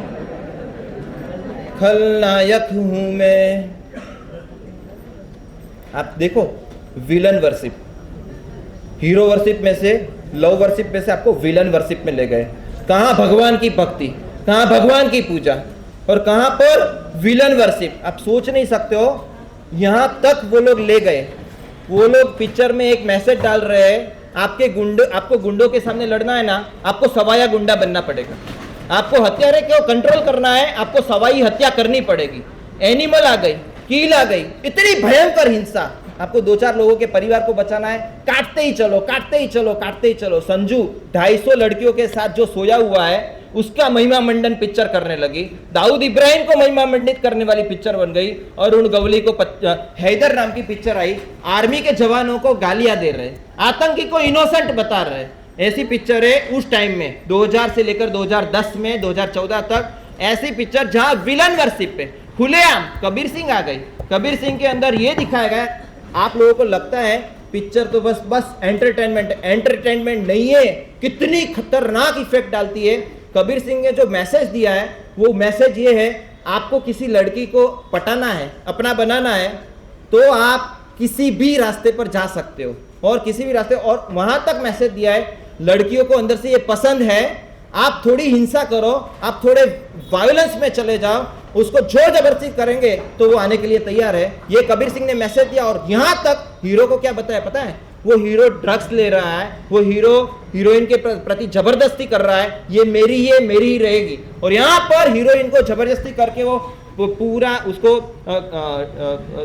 खलनायक हूं मैं। आप देखो, विलन वर्शिप, हीरो वर्शिप में से, लव वर्शिप में से आपको विलन वर्शिप में ले गए। कहां भगवान की भक्ति, कहां भगवान की पूजा, और कहां पर विलन वर्शिप। आप सोच नहीं सकते हो, यहां तक वो लोग ले गए। वो लोग पिक्चर में एक मैसेज डाल रहे हैं, आपको गुंडों के सामने लड़ना है ना, आपको सवाया गुंडा बनना पड़ेगा। आपको हत्यारे को कंट्रोल करना है, आपको सवाई हत्या करनी पड़ेगी। एनिमल आ गई, कील आ गई, इतनी भयंकर हिंसा। आपको 2-4 लोगों के परिवार को बचाना है, काटते ही चलो, काटते ही चलो, काटते ही चलो। संजू 250 लड़कियों के साथ जो सोया हुआ है, उसका महिमा मंडन पिक्चर करने लगी। दाऊद इब्राहिम को महिमा मंडित करने वाली पिक्चर बन गई। अरुण गवली को हैदर नाम की पिक्चर आई, आर्मी के जवानों को गालियां दे रहे, आतंकी को इनोसेंट बता रहे। ऐसी पिक्चर है उस टाइम में 2000 से लेकर 2010 में 2014 तक ऐसी पिक्चर जहां विलन वर्शिप पे खुलेआम कबीर सिंह आ गई। कबीर सिंह के अंदर ये दिखाया गया। आप लोगों को लगता है पिक्चर तो बस एंटरटेनमेंट नहीं है, कितनी खतरनाक इफेक्ट डालती है। कबीर सिंह ने जो मैसेज दिया है वो मैसेज ये है, आपको किसी लड़की को पटाना है, अपना बनाना है, तो आप किसी भी रास्ते पर जा सकते हो और किसी भी रास्ते, और वहां तक मैसेज दिया है लड़कियों को अंदर से ये पसंद है, आप थोड़ी हिंसा करो, आप थोड़े वायलेंस में चले जाओ, उसको जोर जबरदस्ती करेंगे तो वो आने के लिए तैयार है। ये कबीर सिंह ने मैसेज दिया। और यहां तक हीरो को क्या बताया पता है? वो हीरो ड्रग्स ले रहा है, वो हीरो हीरोइन के प्रति जबरदस्ती कर रहा है, ये मेरी ही रहेगी। और यहां पर हीरोइन को जबरदस्ती करके वो पूरा उसको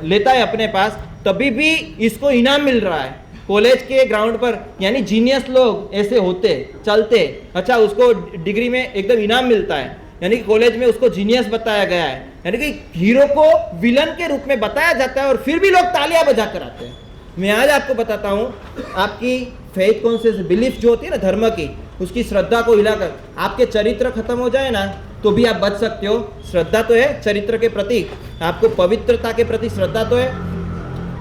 लेता है अपने पास, तभी भी इसको इनाम मिल रहा है कॉलेज के ग्राउंड पर। यानी जीनियस लोग ऐसे होते चलते, अच्छा उसको डिग्री में एकदम इनाम मिलता है, यानी कि कॉलेज में उसको जीनियस बताया गया है, यानी कि हीरो को विलन के रूप में बताया जाता है और फिर भी लोग तालियां बजा कर आते हैं। मैं आज आपको बताता हूं, आपकी फेथ कौन से बिलीफ जो होती है ना धर्म की, उसकी श्रद्धा को हिलाकर आपके चरित्र खत्म हो जाए ना तो भी आप बच सकते हो। श्रद्धा तो है चरित्र के प्रति, आपको पवित्रता के प्रति श्रद्धा तो है।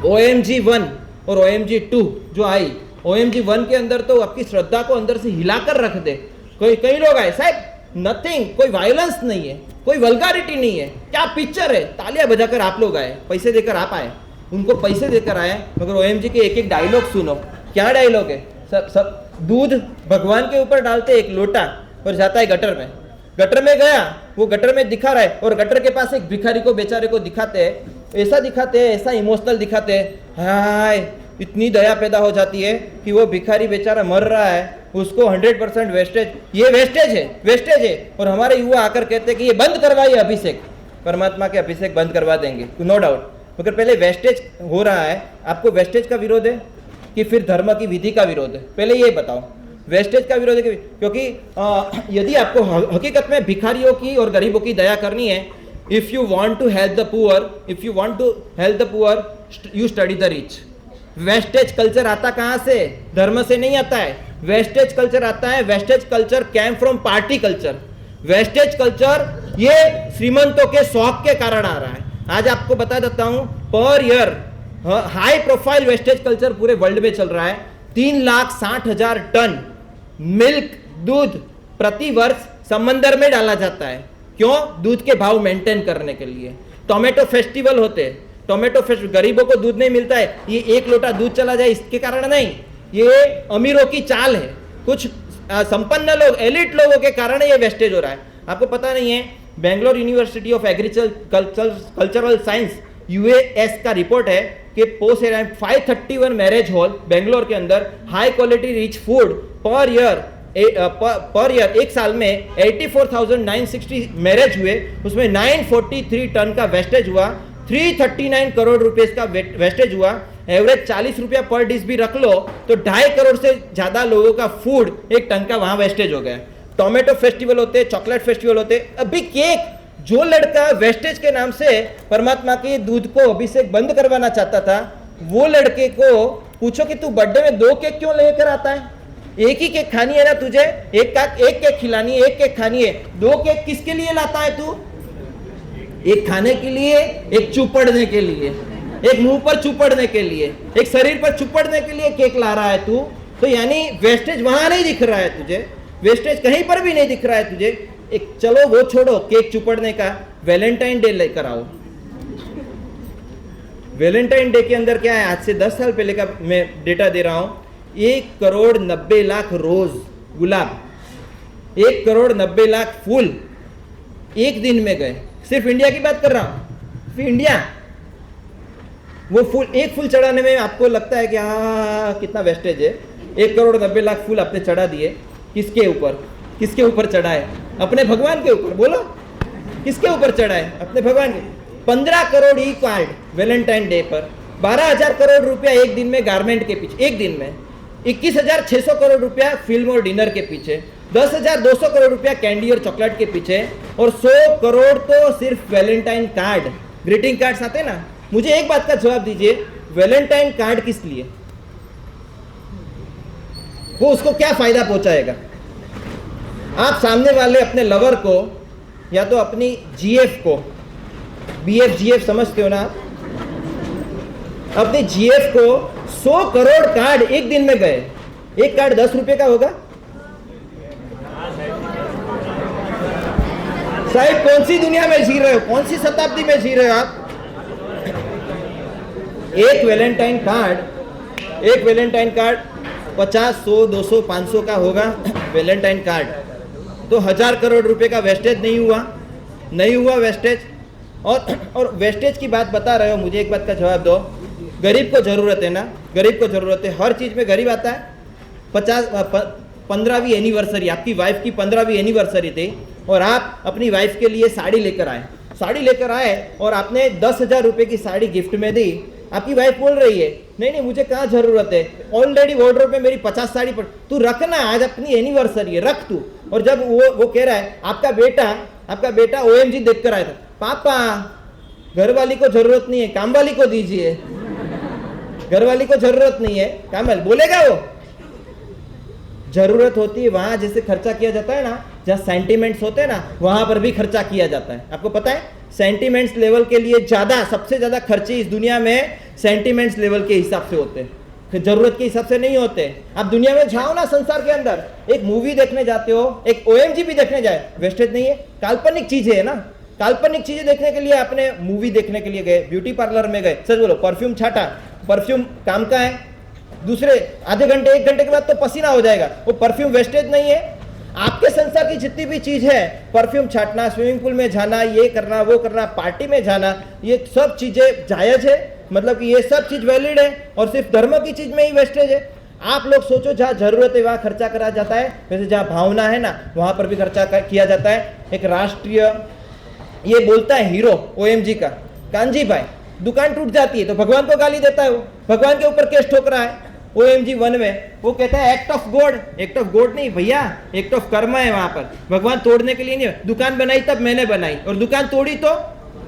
OMG 1 और OMG 2 जो आई, OMG 1 के अंदर तो आपकी श्रद्धा को अंदर से हिलाकर रख दे। कई लोग आए साहब नथिंग, कोई वायलेंस नहीं है, कोई वल्गारिटी नहीं है, क्या पिक्चर है, तालियां बजाकर आप लोग आए, पैसे देकर आप आए, उनको पैसे देकर आए, मगर OMG के एक डायलॉग सुनो। क्या डायलॉग है? सब दूध भगवान के ऊपर डालते एक लोटा और जाता है गटर में गया, वो गटर में दिखा रहा है और गटर के पास एक भिखारी को बेचारे को दिखाते हैं, ऐसा इमोशनल दिखाते हैं, हाय इतनी दया पैदा हो जाती है कि वो भिखारी बेचारा मर रहा है, उसको 100% वेस्टेज, ये वेस्टेज है। और हमारे युवा आकर कहते हैं कि ये बंद करवाइए अभिषेक, परमात्मा के अभिषेक बंद करवा देंगे, नो डाउट। मगर पहले वेस्टेज हो रहा है, आपको वेस्टेज का विरोध है कि फिर धर्म की विधि का विरोध है? पहले ये बताओ, वेस्टेज का विरोध है क्योंकि यदि आपको हकीकत में भिखारियों की और गरीबों की दया करनी है, if you want to help the poor you study the rich. Wastage culture आता कहां से? धर्म से नहीं आता है। वेस्टेज कल्चर आता है, wastage culture came from party culture. Wastage culture ये श्रीमंतों के शौक के कारण आ रहा है। आज आपको बता देता हूं, per year high profile wastage culture पूरे वर्ल्ड में चल रहा है। 3,60,000 टन मिल्क दूध प्रति वर्ष समंदर में डाला जाता है। क्यों? दूध के भाव मेंटेन करने के लिए। टोमेटो फेस्टिवल होते हैं, टोमेटो फेस्टिवल, गरीबों को दूध नहीं मिलता है, ये एक लोटा दूध चला जाए इसके कारण नहीं, ये अमीरों की चाल है, कुछ संपन्न लोग, एलिट लोगों के कारण ये वेस्टेज हो रहा है। आपको पता नहीं है, Bangalore university of cultural science US का रिपोर्ट है कि पोस्ट 531 मैरिज हॉल बेंगलोर के अंदर high quality rich food per year एक साल में 84,960 मैरिज हुए, उसमें 943 टन का वेस्टेज हुआ, 339 करोड़ रुपए का वेस्टेज हुआ। एवरेज 40 रुपया पर डिश भी रख लो तो 2.5 करोड़ से ज्यादा लोगों का फूड एक टन का वहां वेस्टेज हो गया। टोमेटो फेस्टिवल होते, चॉकलेट फेस्टिवल होते, अभी केक, जो लड़का वेस्टेज के नाम से परमात्मा के दूध को अभिषेक बंद करवाना चाहता था, वो लड़के को पूछो कि तू बर्थडे में 2 केक क्यों लेकर आता है? एक ही केक खानी है ना तुझे, एक केक खिलानी है, एक केक खानी है, 2 केक किसके लिए लाता है तू? एक खाने के लिए, एक चुपड़ने के लिए, एक मुंह पर चुपड़ने के लिए, एक शरीर पर चुपड़ने के लिए केक ला रहा है तू। तो यानी वेस्टेज वहां नहीं दिख रहा है तुझे, वेस्टेज कहीं पर भी नहीं दिख रहा है तुझे। एक चलो वो छोड़ो केक चुपड़ने का, वैलेंटाइन डे लेकर आओ। वैलेंटाइन डे के अंदर क्या है, आज से 10 साल पहले का मैं डेटा दे रहा हूं, 1,90,00,000 रोज गुलाब, 1,90,00,000 फूल एक दिन में गए। सिर्फ इंडिया की बात कर रहा हूं, सिर्फ इंडिया। वो फूल, एक फूल चढ़ाने में आपको लगता है कि हाँ कितना वेस्टेज है। 1,90,00,000 फूल आपने चढ़ा दिए, किसके ऊपर? किसके ऊपर चढ़ाए? अपने भगवान के ऊपर। बोलो किसके ऊपर चढ़ाए? अपने भगवान के। 15 करोड़ ई कार्ड वैलेंटाइन डे पर, 12,000 करोड़ रुपया एक दिन में गारमेंट के पीछे, एक दिन में 21,600 करोड़ रुपया फिल्म और डिनर के पीछे, 10,200 करोड़ रुपया कैंडी और चॉकलेट के पीछे, और 100 करोड़ तो सिर्फ वैलेंटाइन कार्ड, ग्रीटिंग कार्ड्स आते ना। मुझे एक बात का जवाब दीजिए, वैलेंटाइन कार्ड किस लिए? वो उसको क्या फायदा पहुंचाएगा? आप सामने वाले अपने लवर को या तो अपनी जीएफ को, बीएफ जीएफ समझते हो ना आप, अपनी जीएफ को 100 करोड़ कार्ड एक दिन में गए, एक कार्ड 10 रुपए का होगा। साहब कौन सी दुनिया में जी रहे हो, कौन सी शताब्दी में जी रहे हो आप? एक वैलेंटाइन कार्ड 50, 100, 200, 500 का होगा वैलेंटाइन कार्ड, तो 1000 करोड़ रुपए का वेस्टेज नहीं हुआ वेस्टेज। और वेस्टेज की बात बता रहे हो, मुझे एक बात का जवाब दो, गरीब को जरूरत है ना, गरीब को जरूरत है, हर चीज में गरीब आता है। 15वीं एनिवर्सरी, आपकी वाइफ की 15वीं एनिवर्सरी थी और आप अपनी वाइफ के लिए साड़ी लेकर आए और आपने 10,000 रुपए की साड़ी गिफ्ट में दी। आपकी वाइफ बोल रही है नहीं मुझे कहाँ जरूरत है, ऑलरेडी वार्डरोब में मेरी 50 साड़ी पर, तू रखना, आज अपनी एनिवर्सरी है, रख तू। और जब वो कह रहा है आपका बेटा OMG देख कर आया था, पापा घरवाली को जरूरत नहीं है, कामवाली को दीजिए, घरवाली को जरूरत नहीं है, कामवाली बोलेगा वो। जरूरत होती है वहां जैसे खर्चा किया जाता है ना, जहाँ सेंटिमेंट्स होते हैं ना, वहां पर भी खर्चा किया जाता है। आपको पता है सेंटिमेंट्स लेवल के लिए सबसे ज्यादा खर्चे इस दुनिया में सेंटिमेंट्स लेवल के हिसाब से होते हैं, जरूरत के हिसाब से नहीं होते। आप दुनिया में जाओ ना, संसार के अंदर एक मूवी देखने जाते हो, एक OMG भी देखने जाए, वेस्टेज नहीं है, काल्पनिक चीजें है ना, काल्पनिक चीजें देखने के लिए आपने मूवी देखने के लिए गए, ब्यूटी पार्लर में गए, सच बोलो, परफ्यूम छाटा, परफ्यूम काम का है, दूसरे आधे घंटे 1 घंटे के बाद तो पसीना हो जाएगा, वो परफ्यूम वेस्टेज नहीं है। आपके संसार की जितनी भी चीज है, परफ्यूम छाटना, स्विमिंग पूल में जाना, ये करना वो करना, पार्टी में जाना, ये सब चीजें जायज है, मतलब कि ये सब चीज वैलिड है, और सिर्फ धर्म की चीज में ही वेस्टेज है। आप लोग सोचो जहाँ जरूरत है वहां खर्चा करा जाता है, वैसे जहाँ भावना है ना वहां पर भी खर्चा किया जाता है। एक राष्ट्रीय ये बोलता है हीरो OMG का, कांजी भाई, दुकान टूट जाती है तो भगवान को गाली देता है, वो भगवान के ऊपर केस ठोक रहा है। OMG 1 में वो कहता है एक्ट ऑफ गॉड नहीं भैया, एक्ट ऑफ कर्म है वहां पर, भगवान तोड़ने के लिए नहीं। दुकान बनाई तब मैंने बनाई, और दुकान तोड़ी तो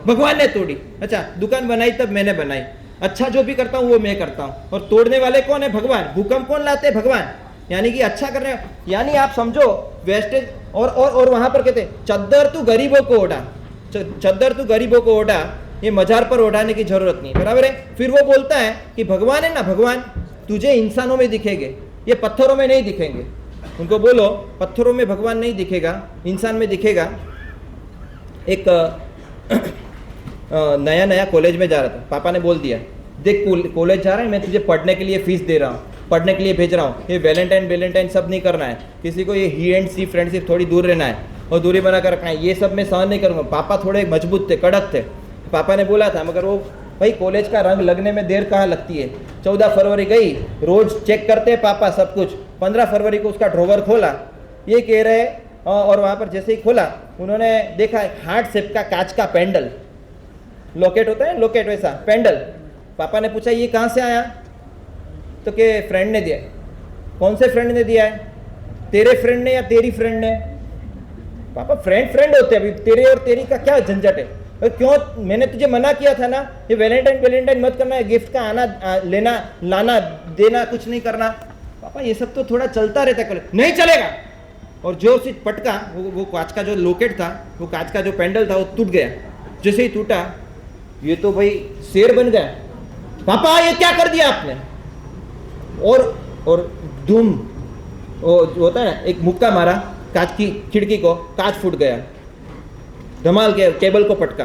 भगवान ने तोड़ी। अच्छा, दुकान बनाई तब मैंने बनाई, अच्छा जो भी करता हूँ वो मैं करता हूँ, और तोड़ने वाले कौन है? भगवान। भूकंप कौन लाते हैं? भगवान। यानी कि अच्छा करने, यानी आप समझो वेस्टेज। और वहां पर कहते चद्दर तू गरीबों को ओढ़ा, चद्दर तू गरीबों को ओढ़ा, ये मजार पर ओढ़ाने की जरूरत नहीं, बराबर है। फिर वो बोलता है कि भगवान है ना, भगवान तुझे इंसानों में दिखेंगे, ये पत्थरों में नहीं दिखेंगे। उनको बोलो पत्थरों में भगवान नहीं दिखेगा, इंसान में दिखेगा। एक नया कॉलेज में जा रहा था, पापा ने बोल दिया देख कॉलेज जा रहा है, मैं तुझे पढ़ने के लिए फीस दे रहा हूँ, पढ़ने के लिए भेज रहा हूँ, ये वैलेंटाइन सब नहीं करना है, किसी को ये ही एंड सी फ्रेंडशिप थोड़ी दूर रहना है और दूरी बना कर रखना है, ये सब मैं सहन नहीं करूँगा। पापा थोड़े मजबूत थे, कड़क थे, पापा ने बोला था, मगर वो भाई कॉलेज का रंग लगने में देर कहाँ लगती है। 14 फरवरी गई, रोज चेक करते हैं पापा सब कुछ। 15 फरवरी को उसका ड्रॉवर खोला, ये कह रहे, और वहाँ पर जैसे ही खोला उन्होंने देखा हार्ट शेप का कांच का पेंडल, लॉकेट होता है लॉकेट वैसा पेंडल। पापा ने पूछा ये कहाँ से आया, तो के फ्रेंड ने दिया। कौन से फ्रेंड ने दिया है? तेरे फ्रेंड ने या तेरी फ्रेंड ने? पापा फ्रेंड होते हैं, अभी तेरे और तेरी का क्या झंझट है? क्यों, मैंने तुझे मना किया था ना, ये वैलेंटाइन मत करना है, गिफ्ट का आना लेना लाना देना कुछ नहीं करना। पापा ये सब तो थोड़ा चलता रहता है, नहीं चलेगा। और जो सी पटका, वो कांच का जो लॉकेट था, वो कांच का जो पेंडल था वो टूट गया। जैसे ही टूटा, ये तो भाई शेर बन गया, पापा ये क्या कर दिया आपने? और धूम, वो होता है ना, एक मुक्का मारा कांच की खिड़की को, कांच फूट गया, धमाल के केबल को पटका,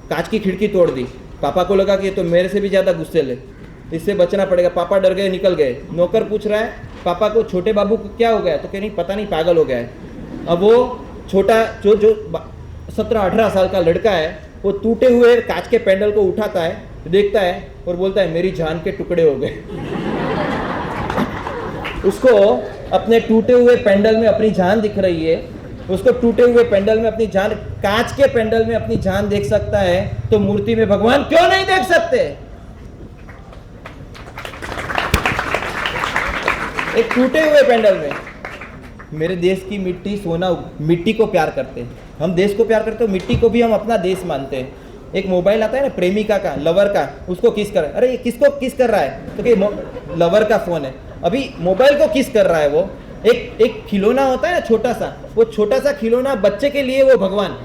कांच की खिड़की तोड़ दी। पापा को लगा कि ये तो मेरे से भी ज़्यादा गुस्से ले, इससे बचना पड़ेगा। पापा डर गए, निकल गए। नौकर पूछ रहा है पापा को छोटे बाबू को क्या हो गया, तो कह नहीं पता नहीं, पागल हो गया है। अब वो छोटा जो 17-18 साल का लड़का है, वो टूटे हुए कांच के पेंडल को उठाता है, देखता है और बोलता है मेरी जान के टुकड़े हो गए। उसको अपने टूटे हुए पेंडल में अपनी जान दिख रही है, उसको टूटे हुए पेंडल में अपनी जान, कांच के पेंडल में अपनी जान देख सकता है, तो मूर्ति में भगवान क्यों नहीं देख सकते? एक टूटे हुए पेंडल में। मेरे देश की मिट्टी सोना, मिट्टी को प्यार करते हैं हम, देश को प्यार करते हो, मिट्टी को भी हम अपना देश मानते हैं। एक मोबाइल आता है ना प्रेमिका का, लवर का, उसको किस कर, अरे ये किसको किस कर रहा है, तो कि लवर का फोन है, अभी मोबाइल को किस कर रहा है वो। एक खिलौना होता है ना छोटा सा, वो छोटा सा खिलौना बच्चे के लिए वो भगवान,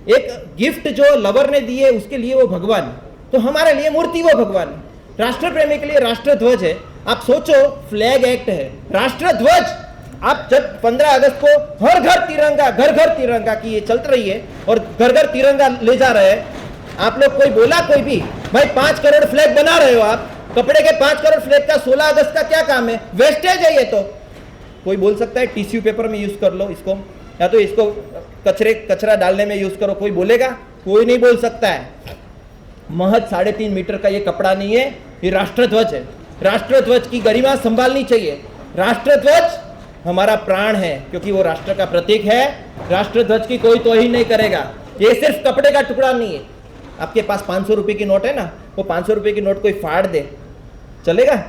एक गिफ्ट जो लवर ने दी है उसके लिए वो भगवान, तो हमारे लिए मूर्ति वो भगवान। राष्ट्र प्रेमी के लिए राष्ट्र ध्वज है। आप सोचो, फ्लैग एक्ट है, राष्ट्र ध्वज, आप जब 15 अगस्त को हर घर तिरंगा, घर घर तिरंगा की ये चल रही है और घर घर तिरंगा ले जा रहे हैं, आप लोग कोई बोला कोई भी, भाई 5 करोड़ फ्लैग बना रहे हो आप, कपड़े के 5 करोड़ फ्लैग का 16 अगस्त का क्या काम है, वेस्टेज है ये। तो कोई बोल सकता है टिश्यू पेपर में यूज कर लो इसको, या तो इसको कचरा डालने में यूज करो, कोई बोलेगा? कोई नहीं बोल सकता है। महज 3.5 मीटर का ये कपड़ा नहीं है, ये राष्ट्रध्वज है। राष्ट्रध्वज की गरिमा संभालनी चाहिए। राष्ट्रध्वज हमारा प्राण है, क्योंकि वो राष्ट्र का प्रतीक है। राष्ट्रध्वज की कोई तोहिन नहीं करेगा। ये सिर्फ कपड़े का टुकड़ा नहीं है। आपके पास 500 रुपए की नोट है ना, वो 500 रुपए की नोट कोई फाड़ दे, चलेगा?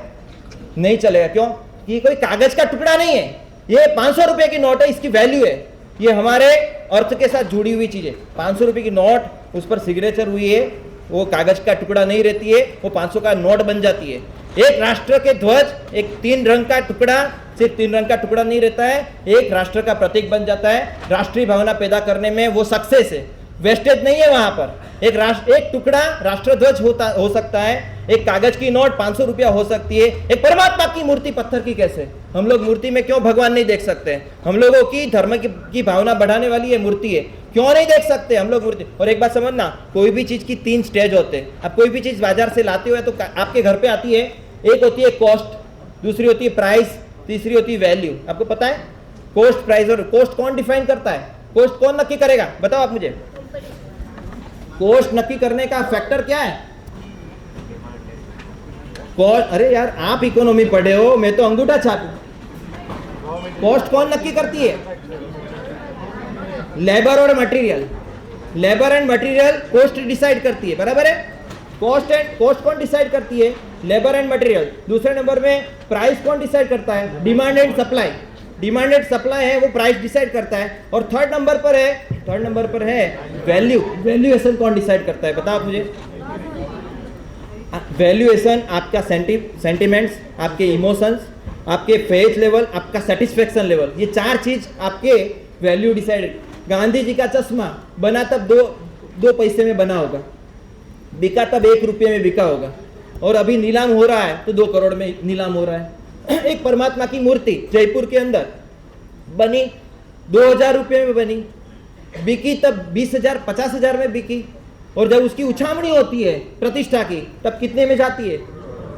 नहीं चलेगा। क्यों? ये कोई कागज का टुकड़ा नहीं है, ये 500 रुपए की नोट है, इसकी वैल्यू है, ये हमारे अर्थ के साथ जुड़ी हुई चीज है। 500 रुपए की नोट, उस पर सिग्नेचर हुई है, वो कागज का टुकड़ा नहीं रहती है, वो 500 का नोट बन जाती है। एक राष्ट्र के ध्वज एक 3 रंग का टुकड़ा, सिर्फ 3 रंग का टुकड़ा नहीं रहता है, एक राष्ट्र का प्रतीक बन जाता है। राष्ट्रीय भावना पैदा करने में वो सक्सेस है, वेस्टेज नहीं है वहां पर। एक टुकड़ा राष्ट्रध्वज हो सकता है, एक कागज की नोट 500 रुपया हो सकती है, एक परमात्मा की मूर्ति पत्थर की कैसे? हम लोग मूर्ति में क्यों भगवान नहीं देख सकते? हम लोगों की धर्म की भावना बढ़ाने वाली ये मूर्ति है, क्यों नहीं देख सकते हम लोग मूर्ति? और एक बात समझना, कोई भी चीज की 3 स्टेज होते हैं। आप कोई भी चीज बाजार से लाते हो तो आपके घर पे आती है, एक होती है कॉस्ट, दूसरी होती है प्राइस, तीसरी होती है वैल्यू। आपको पता है कॉस्ट, प्राइस और कॉस्ट कौन डिफाइन करता है? कॉस्ट कौन नक्की करेगा? बताओ आप मुझे। कॉस्ट नक्की करने का फैक्टर क्या है? कॉस्ट, अरे यार आप इकोनॉमी पढ़े हो, मैं तो अंगूठा छापू। कॉस्ट कौन नक्की करती है? लेबर और material. Labour and material cost decide करती है, बराबर है? कॉस्ट कौन डिसाइड करती है? Labour and material. दूसरे नंबर में प्राइस कौन डिसाइड करता है? Demand and supply. Demand and supply है वो प्राइस डिसाइड करता है। और थर्ड नंबर पर है वैल्यू। वैल्यूएशन कौन डिसाइड करता है? बताओ मुझे। वैल्यूएशन आपका सेंटिमेंट्स, आपके इमोशंस, आपके फेथ लेवल, आपका सेटिस्फेक्शन लेवल, ये 4 चीज आपके वैल्यू डिसाइड। गांधी जी का चश्मा बना तब 2 पैसे में बना होगा, बिका तब 1 रुपये में बिका होगा, और अभी नीलाम हो रहा है तो 2 करोड़ में नीलाम हो रहा है। एक परमात्मा की मूर्ति जयपुर के अंदर बनी, 2000 रुपये में बनी, बिकी तब 20,000 50,000 में बिकी, और जब उसकी उछामणी होती है प्रतिष्ठा की तब कितने में जाती है?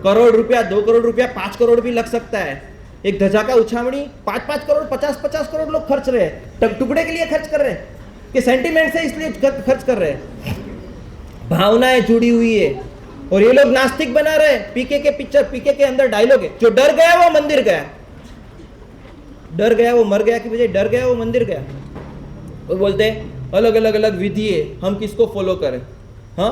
करोड़ रुपया, 2 करोड़ रुपया, 5 करोड़ भी लग सकता है। एक ध्वजा का उछामणी 5-5 करोड़, 50-50 करोड़ लोग खर्च रहे हैं, तब टुकड़े के लिए खर्च कर रहे हैं कि सेंटिमेंट से इसलिए खर्च कर रहे हैं। भावनाएं जुड़ी हुई है, और ये लोग नास्तिक बना रहे हैं। पीके के पिक्चर, पीके के अंदर डायलॉग है, जो डर गया वो मंदिर गया, डर गया वो मर गया की बजाय डर गया वो मंदिर गया। वो बोलते हैं अलग अलग विधि है, हम किसको फॉलो करें? हाँ,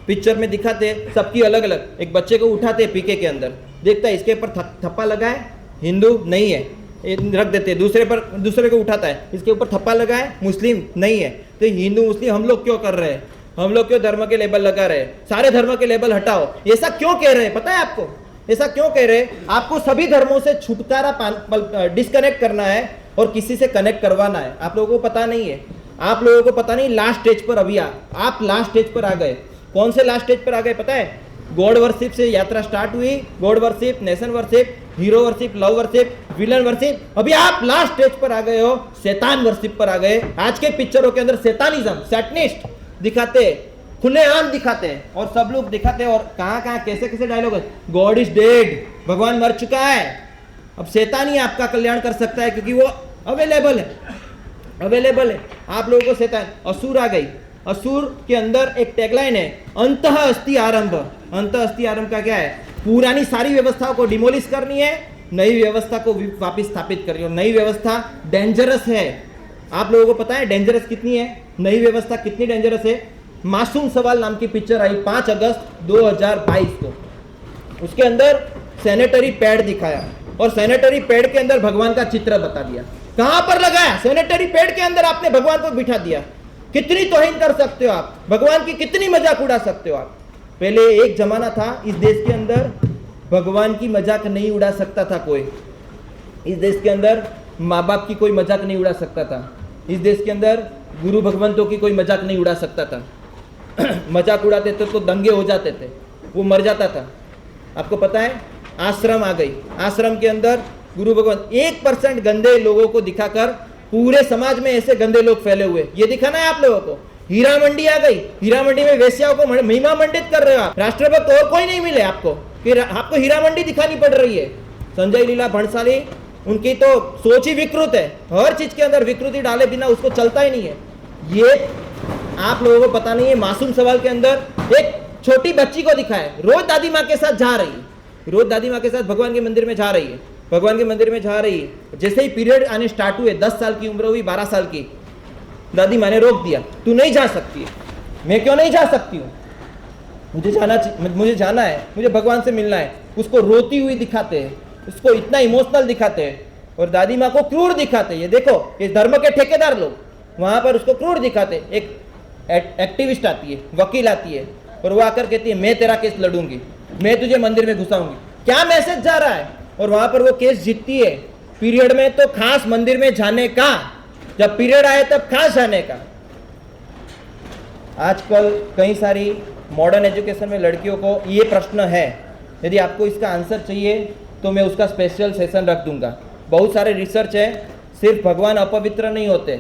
पिक्चर में दिखाते सबकी अलग अलग। एक बच्चे को उठाते पीके के अंदर, देखता है इसके ऊपर थप्पा लगा है, हिंदू नहीं है, रख देते। दूसरे को उठाता है, इसके ऊपर थप्पा लगा है, मुस्लिम नहीं है। तो हिंदू मुस्लिम हम लोग क्यों कर रहे हैं? हम लोग क्यों धर्म के लेबल लगा रहे हैं? सारे धर्म के लेबल हटाओ। ऐसा क्यों कह रहे हैं? पता है आपको ऐसा क्यों कह रहे हैं? आपको सभी धर्मों से छुटकारा डिस्कनेक्ट करना है और किसी से कनेक्ट करवाना है। आप लोगों को पता नहीं है, आप लोगों को पता नहीं। लास्ट स्टेज पर अभी आप लास्ट स्टेज पर आ गए। कौन से लास्ट स्टेज पर आ गए पता है? गॉड वर्शिप से यात्रा स्टार्ट हुई, God worship, nation worship, hero worship, love worship, villain worship. अभी आप लास्ट स्टेज पर आ गए हो, शैतान वर्शिप पर आ गए। आज के पिक्चरों के अंदर शैतानिज्म, सैटनिस्ट दिखाते, खुलेआम दिखाते हैं, और सब लोग दिखाते हैं। और कहां कैसे डायलॉग है? गॉड इज डेड, भगवान मर चुका है। अब शैतान ही आपका कल्याण कर सकता है, क्योंकि वो अवेलेबल है। आप लोगों को शैतान, असुर आ गई। असुर के अंदर एक टैगलाइन है, अंतः अस्ति आरंभ। अंतः अस्ति आरंभ का क्या है? पुरानी सारी व्यवस्थाओं को डिमोलिश करनी है, नई व्यवस्था को वापिस स्थापित करनी है। और नई व्यवस्था डेंजरस है। आप लोगों को पता है डेंजरस कितनी है? नई व्यवस्था कितनी डेंजरस है? मासूम सवाल नाम की पिक्चर आई 5 अगस्त 2022 को। उसके अंदर सैनिटरी पैड दिखाया, और सैनिटरी पैड के अंदर भगवान का चित्र बता दिया। कहां पर लगाया? सैनिटरी पैड के अंदर आपने भगवान को बिठा दिया। कितनी तौहीन कर सकते हो आप, भगवान की कितनी मजाक उड़ा सकते हो आप। पहले एक जमाना था इस देश के अंदर भगवान की मजाक नहीं उड़ा सकता था कोई। इस देश के अंदर माँ बाप की कोई मजाक नहीं उड़ा सकता था। इस देश के अंदर गुरु भगवंतों की कोई मजाक नहीं उड़ा सकता था। मजाक उड़ाते थे तो दंगे हो जाते थे, वो मर जाता था। आपको पता है, आश्रम आ गई, आश्रम के अंदर गुरु भगवान 1% गंदे लोगों को दिखाकर पूरे समाज में ऐसे गंदे लोग फैले हुए, ये दिखाना है आप लोगों को। हीरा मंडी आ गई, हीरा मंडी में वेश्याओं को महिमा मंडित कर रहे हो आप। राष्ट्रभक्त और कोई नहीं मिले आपको कि आपको हीरा मंडी दिखानी पड़ रही है। संजय लीला भंसाली, उनकी तो सोच ही विकृत है, हर चीज के अंदर विकृति डाले बिना उसको चलता ही नहीं है। ये आप लोगों को पता नहीं है। मासूम सवाल के अंदर एक छोटी बच्ची को दिखाया, रोज दादी माँ के साथ जा रही है, रोज दादी माँ के साथ भगवान के मंदिर में जा रही है, भगवान के मंदिर में जा रही है। जैसे ही पीरियड आने स्टार्ट हुए, 10 साल की उम्र हुई, 12 साल की, दादी माँ ने रोक दिया, तू नहीं जा सकती। मैं क्यों नहीं जा सकती हूँ? मुझे जाना है, मुझे भगवान से मिलना है। उसको रोती हुई दिखाते हैं, उसको इतना इमोशनल दिखाते हैं और दादी माँ को क्रूर दिखाते हैं। ये देखो, ये धर्म के ठेकेदार लोग वहां पर उसको क्रूर दिखाते हैं। एक एक्टिविस्ट आती है, वकील आती है और वो आकर कहती है मैं तेरा केस लड़ूंगी, मैं तुझे मंदिर में घुसाऊंगी। क्या मैसेज जा रहा है? और वहां पर वो केस जीतती है। पीरियड में तो खास मंदिर में जाने का, जब पीरियड आए तब खास जाने का। आजकल कई सारी मॉडर्न एजुकेशन में लड़कियों को ये प्रश्न है, यदि आपको इसका आंसर चाहिए तो मैं उसका स्पेशल सेशन रख दूंगा। बहुत सारे रिसर्च है, सिर्फ भगवान अपवित्र नहीं होते,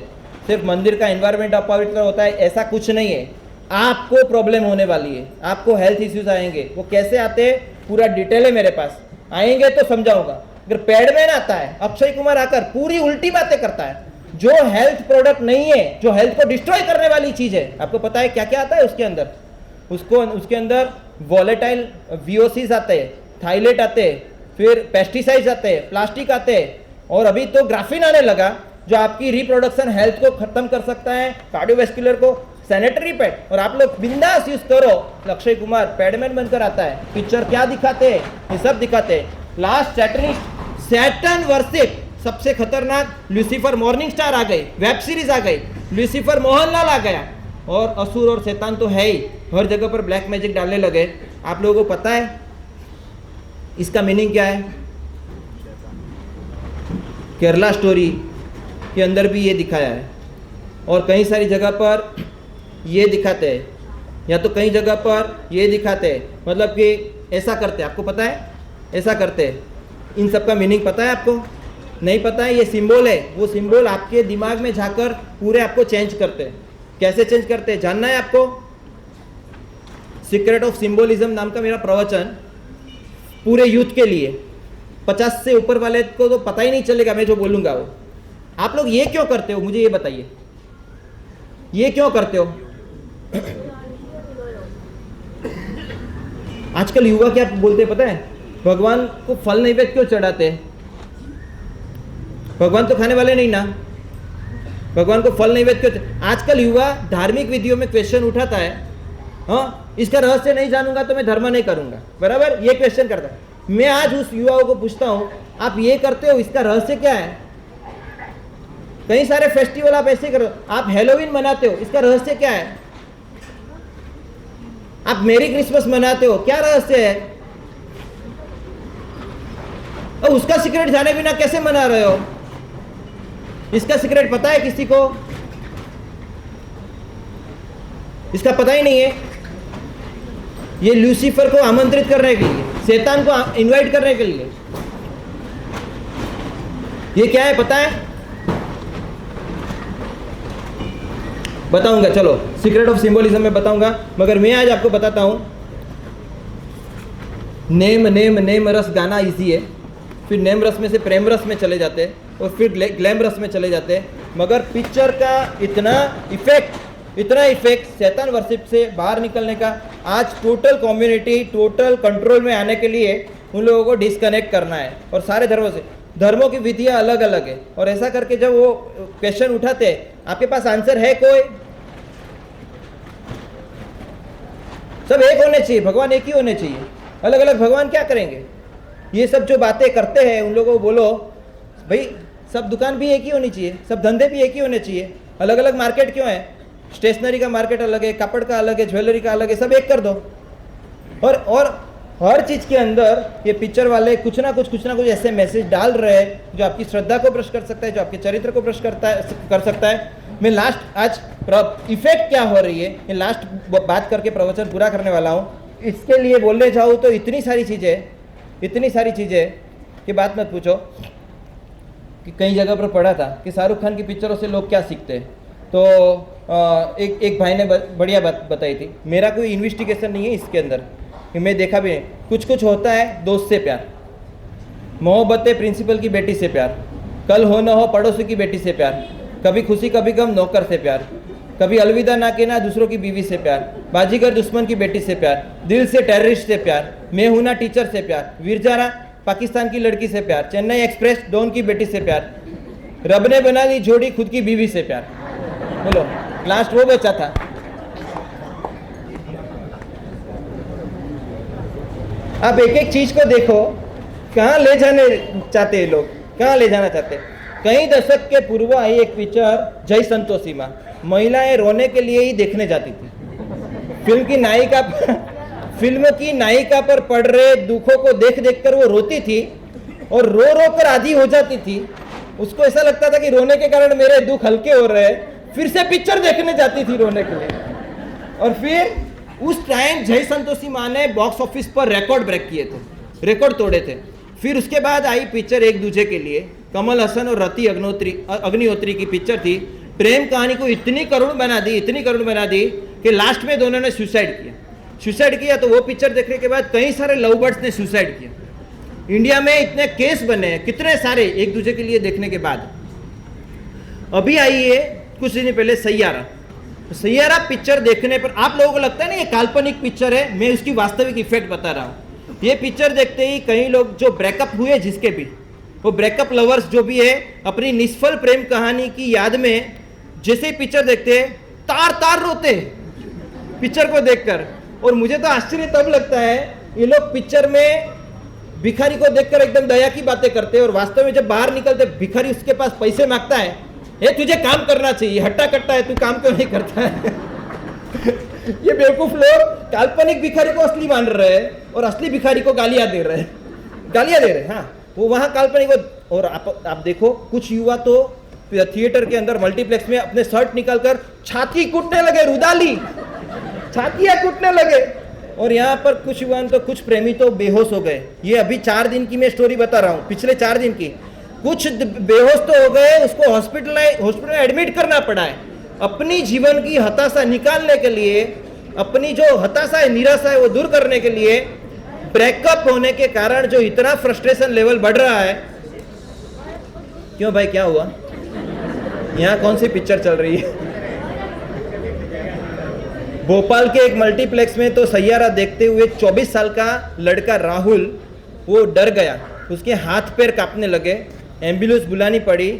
सिर्फ मंदिर का एनवायरनमेंट अपवित्र होता है, ऐसा कुछ नहीं है। आपको प्रॉब्लम होने वाली है, आपको हेल्थ इश्यूज आएंगे। वो कैसे आते हैं पूरा डिटेल है मेरे पास, आएंगे तो समझाऊंगा। अगर पैडमैन आता है, अक्षय कुमार आकर पूरी उल्टी बातें करता है, जो हेल्थ प्रोडक्ट नहीं है, जो हेल्थ को डिस्ट्रॉय करने वाली चीज है। आपको पता है क्या क्या आता है उसके अंदर? उसके अंदर वॉलेटाइल VOCs आते हैं, थाइलेट आते हैं, फिर पेस्टिसाइड्स आते हैं, प्लास्टिक आते हैं, और अभी तो ग्राफिन आने लगा जो आपकी रिप्रोडक्शन हेल्थ को खत्म कर सकता है, कार्डियोवैस्कुलर को। सैनिटरी पैड, और आप लोग बिंदास यूज करो। अक्षय कुमार पैडमैन बनकर आता है, पिक्चर क्या दिखाते हैं, ये सब दिखाते हैं। लास्ट सैटर्न वर्शिप, सबसे खतरनाक लूसीफर मॉर्निंग स्टार आ गई, वेब सीरीज आ गई, लूसीफर मोहनलाल आ गया, और असुर और शैतान तो है ही, हर जगह पर ब्लैक मैजिक डालने लगे। आप लोगों को पता है इसका मीनिंग क्या है? केरला स्टोरी के अंदर भी ये दिखाया है, और कई सारी जगह पर ये दिखाते हैं, या तो कई जगह पर ये दिखाते हैं, मतलब कि ऐसा करते हैं। आपको पता है ऐसा करते हैं? इन सब का मीनिंग पता है आपको? नहीं पता है? ये सिंबल है, वो सिंबल आपके दिमाग में जाकर पूरे आपको चेंज करते हैं। कैसे चेंज करते हैं जानना है आपको? सीक्रेट ऑफ सिंबोलिज्म नाम का मेरा प्रवचन पूरे यूथ के लिए, 50 से ऊपर वाले को तो पता ही नहीं चलेगा मैं जो बोलूंगा वो। आप लोग ये क्यों करते हो, मुझे ये बताइए, ये क्यों करते हो? आजकल युवा क्या बोलते हैं पता है? भगवान को फल नैवेद्य क्यों चढ़ाते हैं? भगवान तो खाने वाले नहीं ना, भगवान को फल नैवेद्य क्यों? आजकल युवा धार्मिक विधियों में क्वेश्चन उठाता है, हाँ इसका रहस्य नहीं जानूंगा तो मैं धर्म नहीं करूंगा, बराबर? ये क्वेश्चन करता है। मैं आज उस युवाओं को पूछता हूं, आप ये करते हो, इसका रहस्य क्या है? कई सारे फेस्टिवल आप ऐसे करो, आप हैलोवीन मनाते हो, इसका रहस्य क्या है? आप मेरी क्रिसमस मनाते हो, क्या रहस्य है? और उसका सीक्रेट जाने बिना कैसे मना रहे हो? इसका सीक्रेट पता है किसी को? इसका पता ही नहीं है। ये लूसीफर को आमंत्रित करने के लिए, शैतान को इनवाइट करने के लिए। ये क्या है पता है? बताऊंगा, चलो सीक्रेट ऑफ सिंबोलिज्म में बताऊंगा, मगर मैं आज आपको बताता हूं। नेम नेम नेम रस गाना इजी है, फिर नेम रस में से प्रेम रस में चले जाते हैं, और फिर ग्लैम रस में चले जाते हैं। मगर पिक्चर का इतना इफेक्ट शैतान वर्शिप से बाहर निकलने का, आज टोटल कम्युनिटी टोटल कंट्रोल में आने के लिए उन लोगों को डिस्कनेक्ट करना है। और सारे धर्मों से, धर्मों की विधियां अलग अलग है, और ऐसा करके जब वो क्वेश्चन उठाते हैं, आपके पास आंसर है कोई? सब एक होने चाहिए, भगवान एक ही होने चाहिए, अलग अलग भगवान क्या करेंगे? ये सब जो बातें करते हैं उन लोगों को बोलो भाई सब दुकान भी एक ही होनी चाहिए, सब धंधे भी एक ही होने चाहिए। अलग अलग मार्केट क्यों है? स्टेशनरी का मार्केट अलग है, कपड़ का अलग है, ज्वेलरी का अलग है, सब एक कर दो। और हर चीज़ के अंदर ये पिक्चर वाले कुछ ना कुछ ऐसे मैसेज डाल रहे हैं जो आपकी श्रद्धा को भ्रष्ट कर सकता है, जो आपके चरित्र को भ्रष्ट कर सकता है। मैं लास्ट आज इफेक्ट क्या हो रही है, ये लास्ट बात करके प्रवचन पूरा करने वाला हूँ। इसके लिए बोलने जाऊँ तो इतनी सारी चीज़ें कि बात मत पूछो। कि कई जगह पर पढ़ा था कि शाहरुख खान की पिक्चरों से लोग क्या सीखते हैं। तो एक भाई ने बढ़िया बात बताई थी। मेरा कोई इन्वेस्टिगेशन नहीं है इसके अंदर, कि मैं देखा भी नहीं। कुछ होता है, दोस्त से प्यार, मोहब्बत है प्रिंसिपल की बेटी से प्यार, कल हो ना हो पड़ोसी की बेटी से प्यार, कभी खुशी कभी गम नौकर से प्यार, कभी अलविदा ना कहना दूसरों की बीवी से प्यार, बाजीगर दुश्मन की बेटी से प्यार, दिल से टेररिस्ट से प्यार, मैं हूं ना टीचर से प्यार, वीरजारा पाकिस्तान की लड़की से प्यार, चेन्नई एक्सप्रेस डॉन की बेटी से प्यार, रब ने बना ली जोड़ी खुद की बीवी से प्यार। बोलो, लास्ट वो बचा था। आप एक एक चीज को देखो, कहाँ ले जाने चाहते हैं लोग, कहाँ ले जाना चाहते हैं। कई दशक के पूर्व आई एक पिक्चर जय संतोषी माँ, महिलाएं रोने के लिए ही देखने जाती थी। फिल्म की नायिका पर पड़ रहे दुखों को देख देख कर वो रोती थी और रो रो कर आधी हो जाती थी। उसको ऐसा लगता था कि रोने के कारण मेरे दुख हल्के हो रहे हैं, फिर से पिक्चर देखने जाती थी रोने के लिए। और फिर उस टाइम जय संतोषी माँ ने बॉक्स ऑफिस पर रिकॉर्ड ब्रेक किए थे, रिकॉर्ड तोड़े थे। फिर उसके बाद आई पिक्चर एक दूजे के लिए, कमल हसन और रति अग्निहोत्री की पिक्चर थी। प्रेम कहानी को इतनी करुण बना दी कि लास्ट में दोनों ने सुसाइड किया। तो वो पिक्चर देखने के बाद कई सारे लव बर्ड्स ने सुसाइड किया। इंडिया में इतने केस बने हैं, कितने सारे, एक दूसरे के लिए देखने के बाद। अभी आई है कुछ दिन पहले सैयारा पिक्चर देखने पर आप लोगों को लगता है ना ये काल्पनिक पिक्चर है, मैं उसकी वास्तविक इफेक्ट बता रहा हूँ। ये पिक्चर देखते ही कई लोग जो ब्रेकअप हुए, जिसके भी वो ब्रेकअप लवर्स जो भी है, अपनी निष्फल प्रेम कहानी की याद में जैसे ही पिक्चर देखते हैं तार रोते पिक्चर को देखकर। और मुझे तो आश्चर्य तब लगता है, ये लोग पिक्चर में भिखारी को देखकर एकदम दया की बातें करते हैं और वास्तव में जब बाहर निकलते भिखारी उसके पास पैसे मांगता है, ये तुझे काम करना चाहिए, हट्टा कट्टा है, तू काम क्यों नहीं करता है। ये बेवकूफ लोग काल्पनिक भिखारी को असली मान रहे हैं और असली भिखारी को गालियां दे रहे हैं। हाँ, वो वहां काल्पनिक। और आप देखो, कुछ युवा तो थिएटर के अंदर मल्टीप्लेक्स में अपने शर्ट निकालकर छाती कूटने लगे, रुदाली छातियां कूटने लगे। और यहाँ पर कुछ युवा तो कुछ प्रेमी तो बेहोश हो गए। ये अभी 4 दिन की मैं स्टोरी बता रहा हूँ, पिछले 4 दिन की। कुछ बेहोश तो हो गए, उसको हॉस्पिटल में एडमिट करना पड़ा है। अपनी जीवन की हताशा निकालने के लिए, अपनी जो हताशा है, निराशा है, वो दूर करने के लिए ब्रेकअप होने के कारण जो इतना फ्रस्ट्रेशन लेवल बढ़ रहा है। क्यों भाई, क्या हुआ? यहाँ कौन सी पिक्चर चल रही है? भोपाल के एक मल्टीप्लेक्स में तो सैयारा देखते हुए 24 साल का लड़का राहुल वो डर गया, उसके हाथ पैर कांपने लगे, एम्बुलेंस बुलानी पड़ी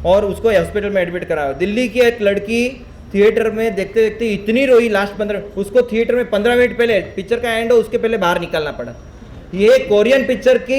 और उसको हॉस्पिटल में एडमिट कराया। दिल्ली की एक लड़की थिएटर में देखते देखते इतनी रोई, लास्ट 15, उसको थिएटर में 15 मिनट पहले पिक्चर का एंड हो उसके पहले बाहर निकलना पड़ा। ये कोरियन पिक्चर की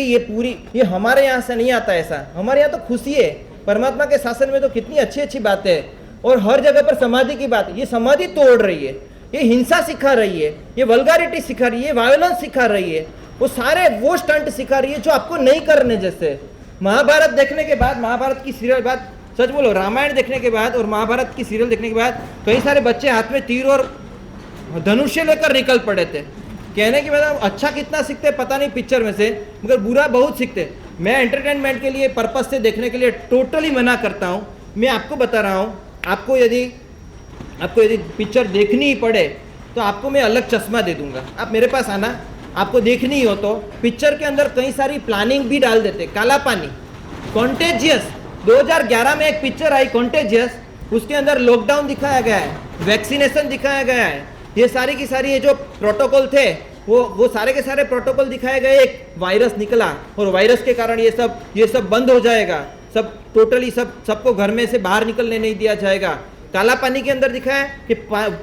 ये हमारे यहाँ से नहीं आता ऐसा। हमारे यहाँ तो खुशी है, परमात्मा के शासन में तो कितनी अच्छी अच्छी बातें है। और हर जगह पर समाधि की बात, ये समाधि तोड़ रही है, ये हिंसा सिखा रही है, ये वल्गारिटी सिखा रही है, वायलेंस सिखा रही है, वो सारे वो स्टंट सिखा रही है जो आपको नहीं करने जैसे। महाभारत देखने के बाद, महाभारत की सीरियल बाद, सच बोलो, रामायण देखने के बाद और महाभारत की सीरियल देखने के बाद कई सारे बच्चे हाथ में तीर और धनुष्य लेकर निकल पड़े थे। कहने की बात, अच्छा कितना सीखते पता नहीं पिक्चर में से, मगर बुरा बहुत सीखते। मैं एंटरटेनमेंट के लिए, पर्पस से देखने के लिए टोटली मना करता हूँ। मैं आपको बता रहा हूँ, आपको यदि पिक्चर देखनी ही पड़े तो आपको मैं अलग चश्मा दे दूंगा, आप मेरे पास आना। आपको देखनी ही हो तो पिक्चर के अंदर कई सारी प्लानिंग भी डाल देते। काला पानी, कॉन्टेजियस, 2011 में एक पिक्चर आई कॉन्टेजियस, उसके अंदर लॉकडाउन दिखाया गया है, वैक्सीनेशन दिखाया गया है, ये सारी की सारी ये जो प्रोटोकॉल थे वो सारे के सारे प्रोटोकॉल दिखाए गए। एक वायरस निकला और वायरस के कारण ये सब बंद हो जाएगा, सब टोटली सबको घर में से बाहर निकलने नहीं दिया जाएगा। काला पानी के अंदर दिखा है कि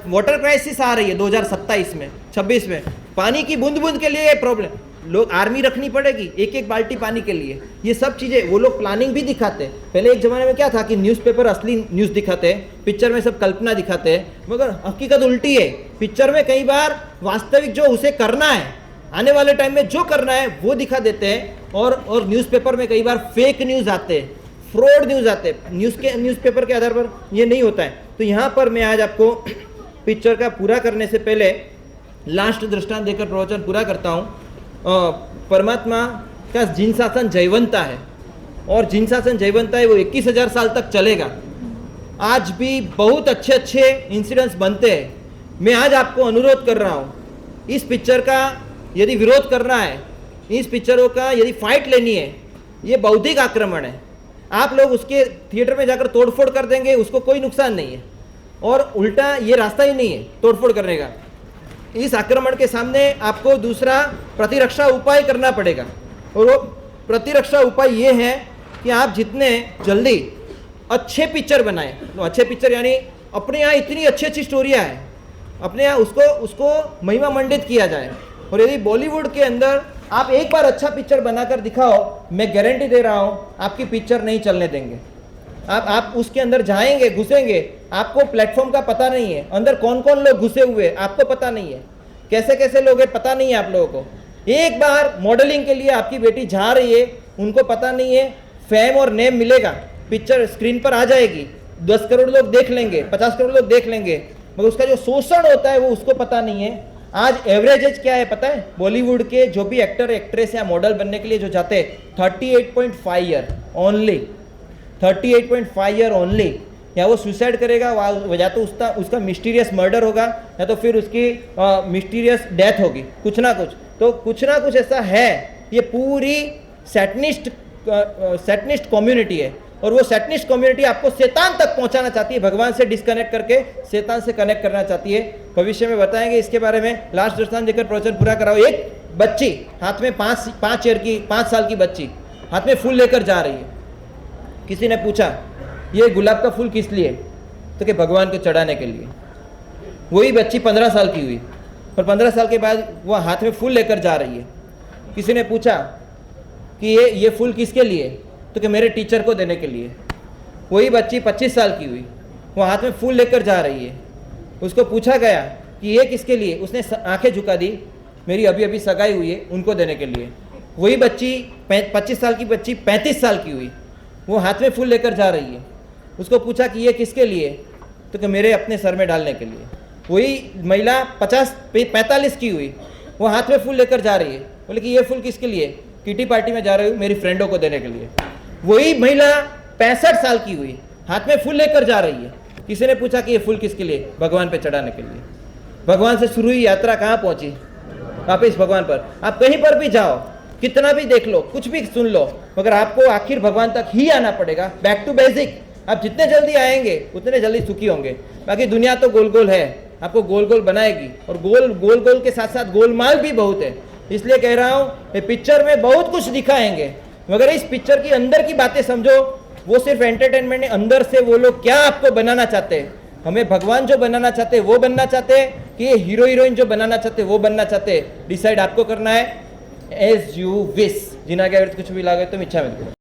वाटर क्राइसिस आ रही है 2027 में, 26 में, पानी की बूंद बूंद के लिए प्रॉब्लम। लोग आर्मी रखनी पड़ेगी एक एक बाल्टी पानी के लिए, ये सब चीज़ें वो लोग प्लानिंग भी दिखाते हैं। पहले एक ज़माने में क्या था कि न्यूज़पेपर असली न्यूज़ दिखाते हैं, पिक्चर में सब कल्पना दिखाते हैं, मगर हकीकत उल्टी है। पिक्चर में कई बार वास्तविक जो उसे करना है, आने वाले टाइम में जो करना है वो दिखा देते हैं, और न्यूज़पेपर में कई बार फेक न्यूज़ आते हैं, फ्रॉड न्यूज़ आते हैं, न्यूज़पेपर के आधार पर ये नहीं होता है। तो यहाँ पर मैं आज आपको पिक्चर का पूरा करने से पहले लास्ट दृष्टांत देकर प्रवचन पूरा करता हूँ। परमात्मा का जिन शासन जयवंता है, और जिन शासन जयवंता है वो 21,000 साल तक चलेगा। आज भी बहुत अच्छे अच्छे इंसिडेंट्स बनते हैं। मैं आज आपको अनुरोध कर रहा हूँ, इस पिक्चर का यदि विरोध करना है, इस पिक्चरों का यदि फाइट लेनी है, ये बौद्धिक आक्रमण है। आप लोग उसके थिएटर में जाकर तोड़फोड़ कर देंगे, उसको कोई नुकसान नहीं है, और उल्टा ये रास्ता ही नहीं है तोड़फोड़ करने का। इस आक्रमण के सामने आपको दूसरा प्रतिरक्षा उपाय करना पड़ेगा, और वो प्रतिरक्षा उपाय ये है कि आप जितने जल्दी अच्छे पिक्चर बनाएं। तो अच्छे पिक्चर यानी अपने यहाँ इतनी अच्छी अच्छी स्टोरियाँ हैं, अपने यहाँ उसको महिमा मंडित किया जाए। और यदि बॉलीवुड के अंदर आप एक बार अच्छा पिक्चर बनाकर दिखाओ, मैं गारंटी दे रहा हूँ आपकी पिक्चर नहीं चलने देंगे। आप उसके अंदर जाएंगे, घुसेंगे, आपको प्लेटफॉर्म का पता नहीं है, अंदर कौन कौन लोग घुसे हुए आपको पता नहीं है, कैसे कैसे लोग हैं पता नहीं है आप लोगों को। एक बार मॉडलिंग के लिए आपकी बेटी जा रही है, उनको पता नहीं है, फेम और नेम मिलेगा, पिक्चर स्क्रीन पर आ जाएगी, 10 करोड़ लोग देख लेंगे, 50 करोड़ लोग देख लेंगे, मगर उसका जो शोषण होता है वो उसको पता नहीं है। आज एवरेज एज क्या है पता है? बॉलीवुड के जो भी एक्टर एक्ट्रेस या मॉडल बनने के लिए जो जाते हैं 38.5 ईयर ओनली, 38.5 ईयर ओनली। या वो सुसाइड करेगा, या तो उसका मिस्टीरियस मर्डर होगा, या तो फिर उसकी मिस्टीरियस डेथ होगी, कुछ ना कुछ ऐसा है। ये पूरी सैटनिस्ट कम्युनिटी है, और वो सैटनिस्ट कम्युनिटी आपको शैतान तक पहुंचाना चाहती है, भगवान से डिस्कनेक्ट करके शैतान से कनेक्ट करना चाहती है। भविष्य में बताएंगे इसके बारे में। लास्ट दृष्टांत देकर प्रवचन पूरा कराओ। एक बच्ची हाथ में 5 साल की बच्ची हाथ में फूल लेकर जा रही है। किसी ने पूछा ये गुलाब का फूल किस लिए? तो कि भगवान को चढ़ाने के लिए। वही बच्ची 15 साल की हुई, और 15 साल के बाद वो हाथ में फूल लेकर जा रही है। किसी ने पूछा कि ये फूल किसके लिए? तो कि मेरे टीचर को देने के लिए। वही बच्ची 25 साल की हुई, वो हाथ में फूल लेकर जा रही है। उसको पूछा गया कि ये किसके लिए? उसने आंखें झुका दी, मेरी अभी अभी सगाई हुई है, उनको देने के लिए। वही बच्ची 25 साल की बच्ची 35 साल की हुई, वो हाथ में फूल लेकर जा रही है। उसको पूछा कि ये किसके लिए? तो कि मेरे अपने सर में डालने के लिए। वही महिला 45 की हुई, वो हाथ में फूल लेकर जा रही है। बोले कि ये फूल किसके लिए? किटी पार्टी में जा रही हूँ, मेरी फ्रेंडों को देने के लिए। वही महिला 65 साल की हुई, हाथ में फूल लेकर जा रही है। किसी ने पूछा कि ये फूल किसके लिए? भगवान पे चढ़ाने के लिए। भगवान से शुरू हुई यात्रा कहाँ पहुंची? वापिस भगवान पर। आप कहीं पर भी जाओ, कितना भी देख लो, कुछ भी सुन लो, मगर आपको आखिर भगवान तक ही आना पड़ेगा। Back to basic. आप जितने जल्दी आएंगे उतने जल्दी सुखी होंगे। बाकी दुनिया तो गोल गोल है, आपको गोल गोल बनाएगी, और गोल गोल के साथ साथ गोलमाल भी बहुत है। इसलिए कह रहा हूँ, ये पिक्चर में बहुत कुछ दिखाएंगे, मगर इस पिक्चर की अंदर की बातें समझो। वो सिर्फ एंटरटेनमेंट नहीं, अंदर से वो लोग क्या आपको बनाना चाहते हैं। हमें भगवान जो बनाना चाहते हैं वो बनना चाहते हैं, कि ये हीरो हीरोइन जो बनाना चाहते हैं वो बनना चाहते हैं। डिसाइड आपको करना है, एज यू विश। जिना के कुछ भी लागे तो इच्छा में।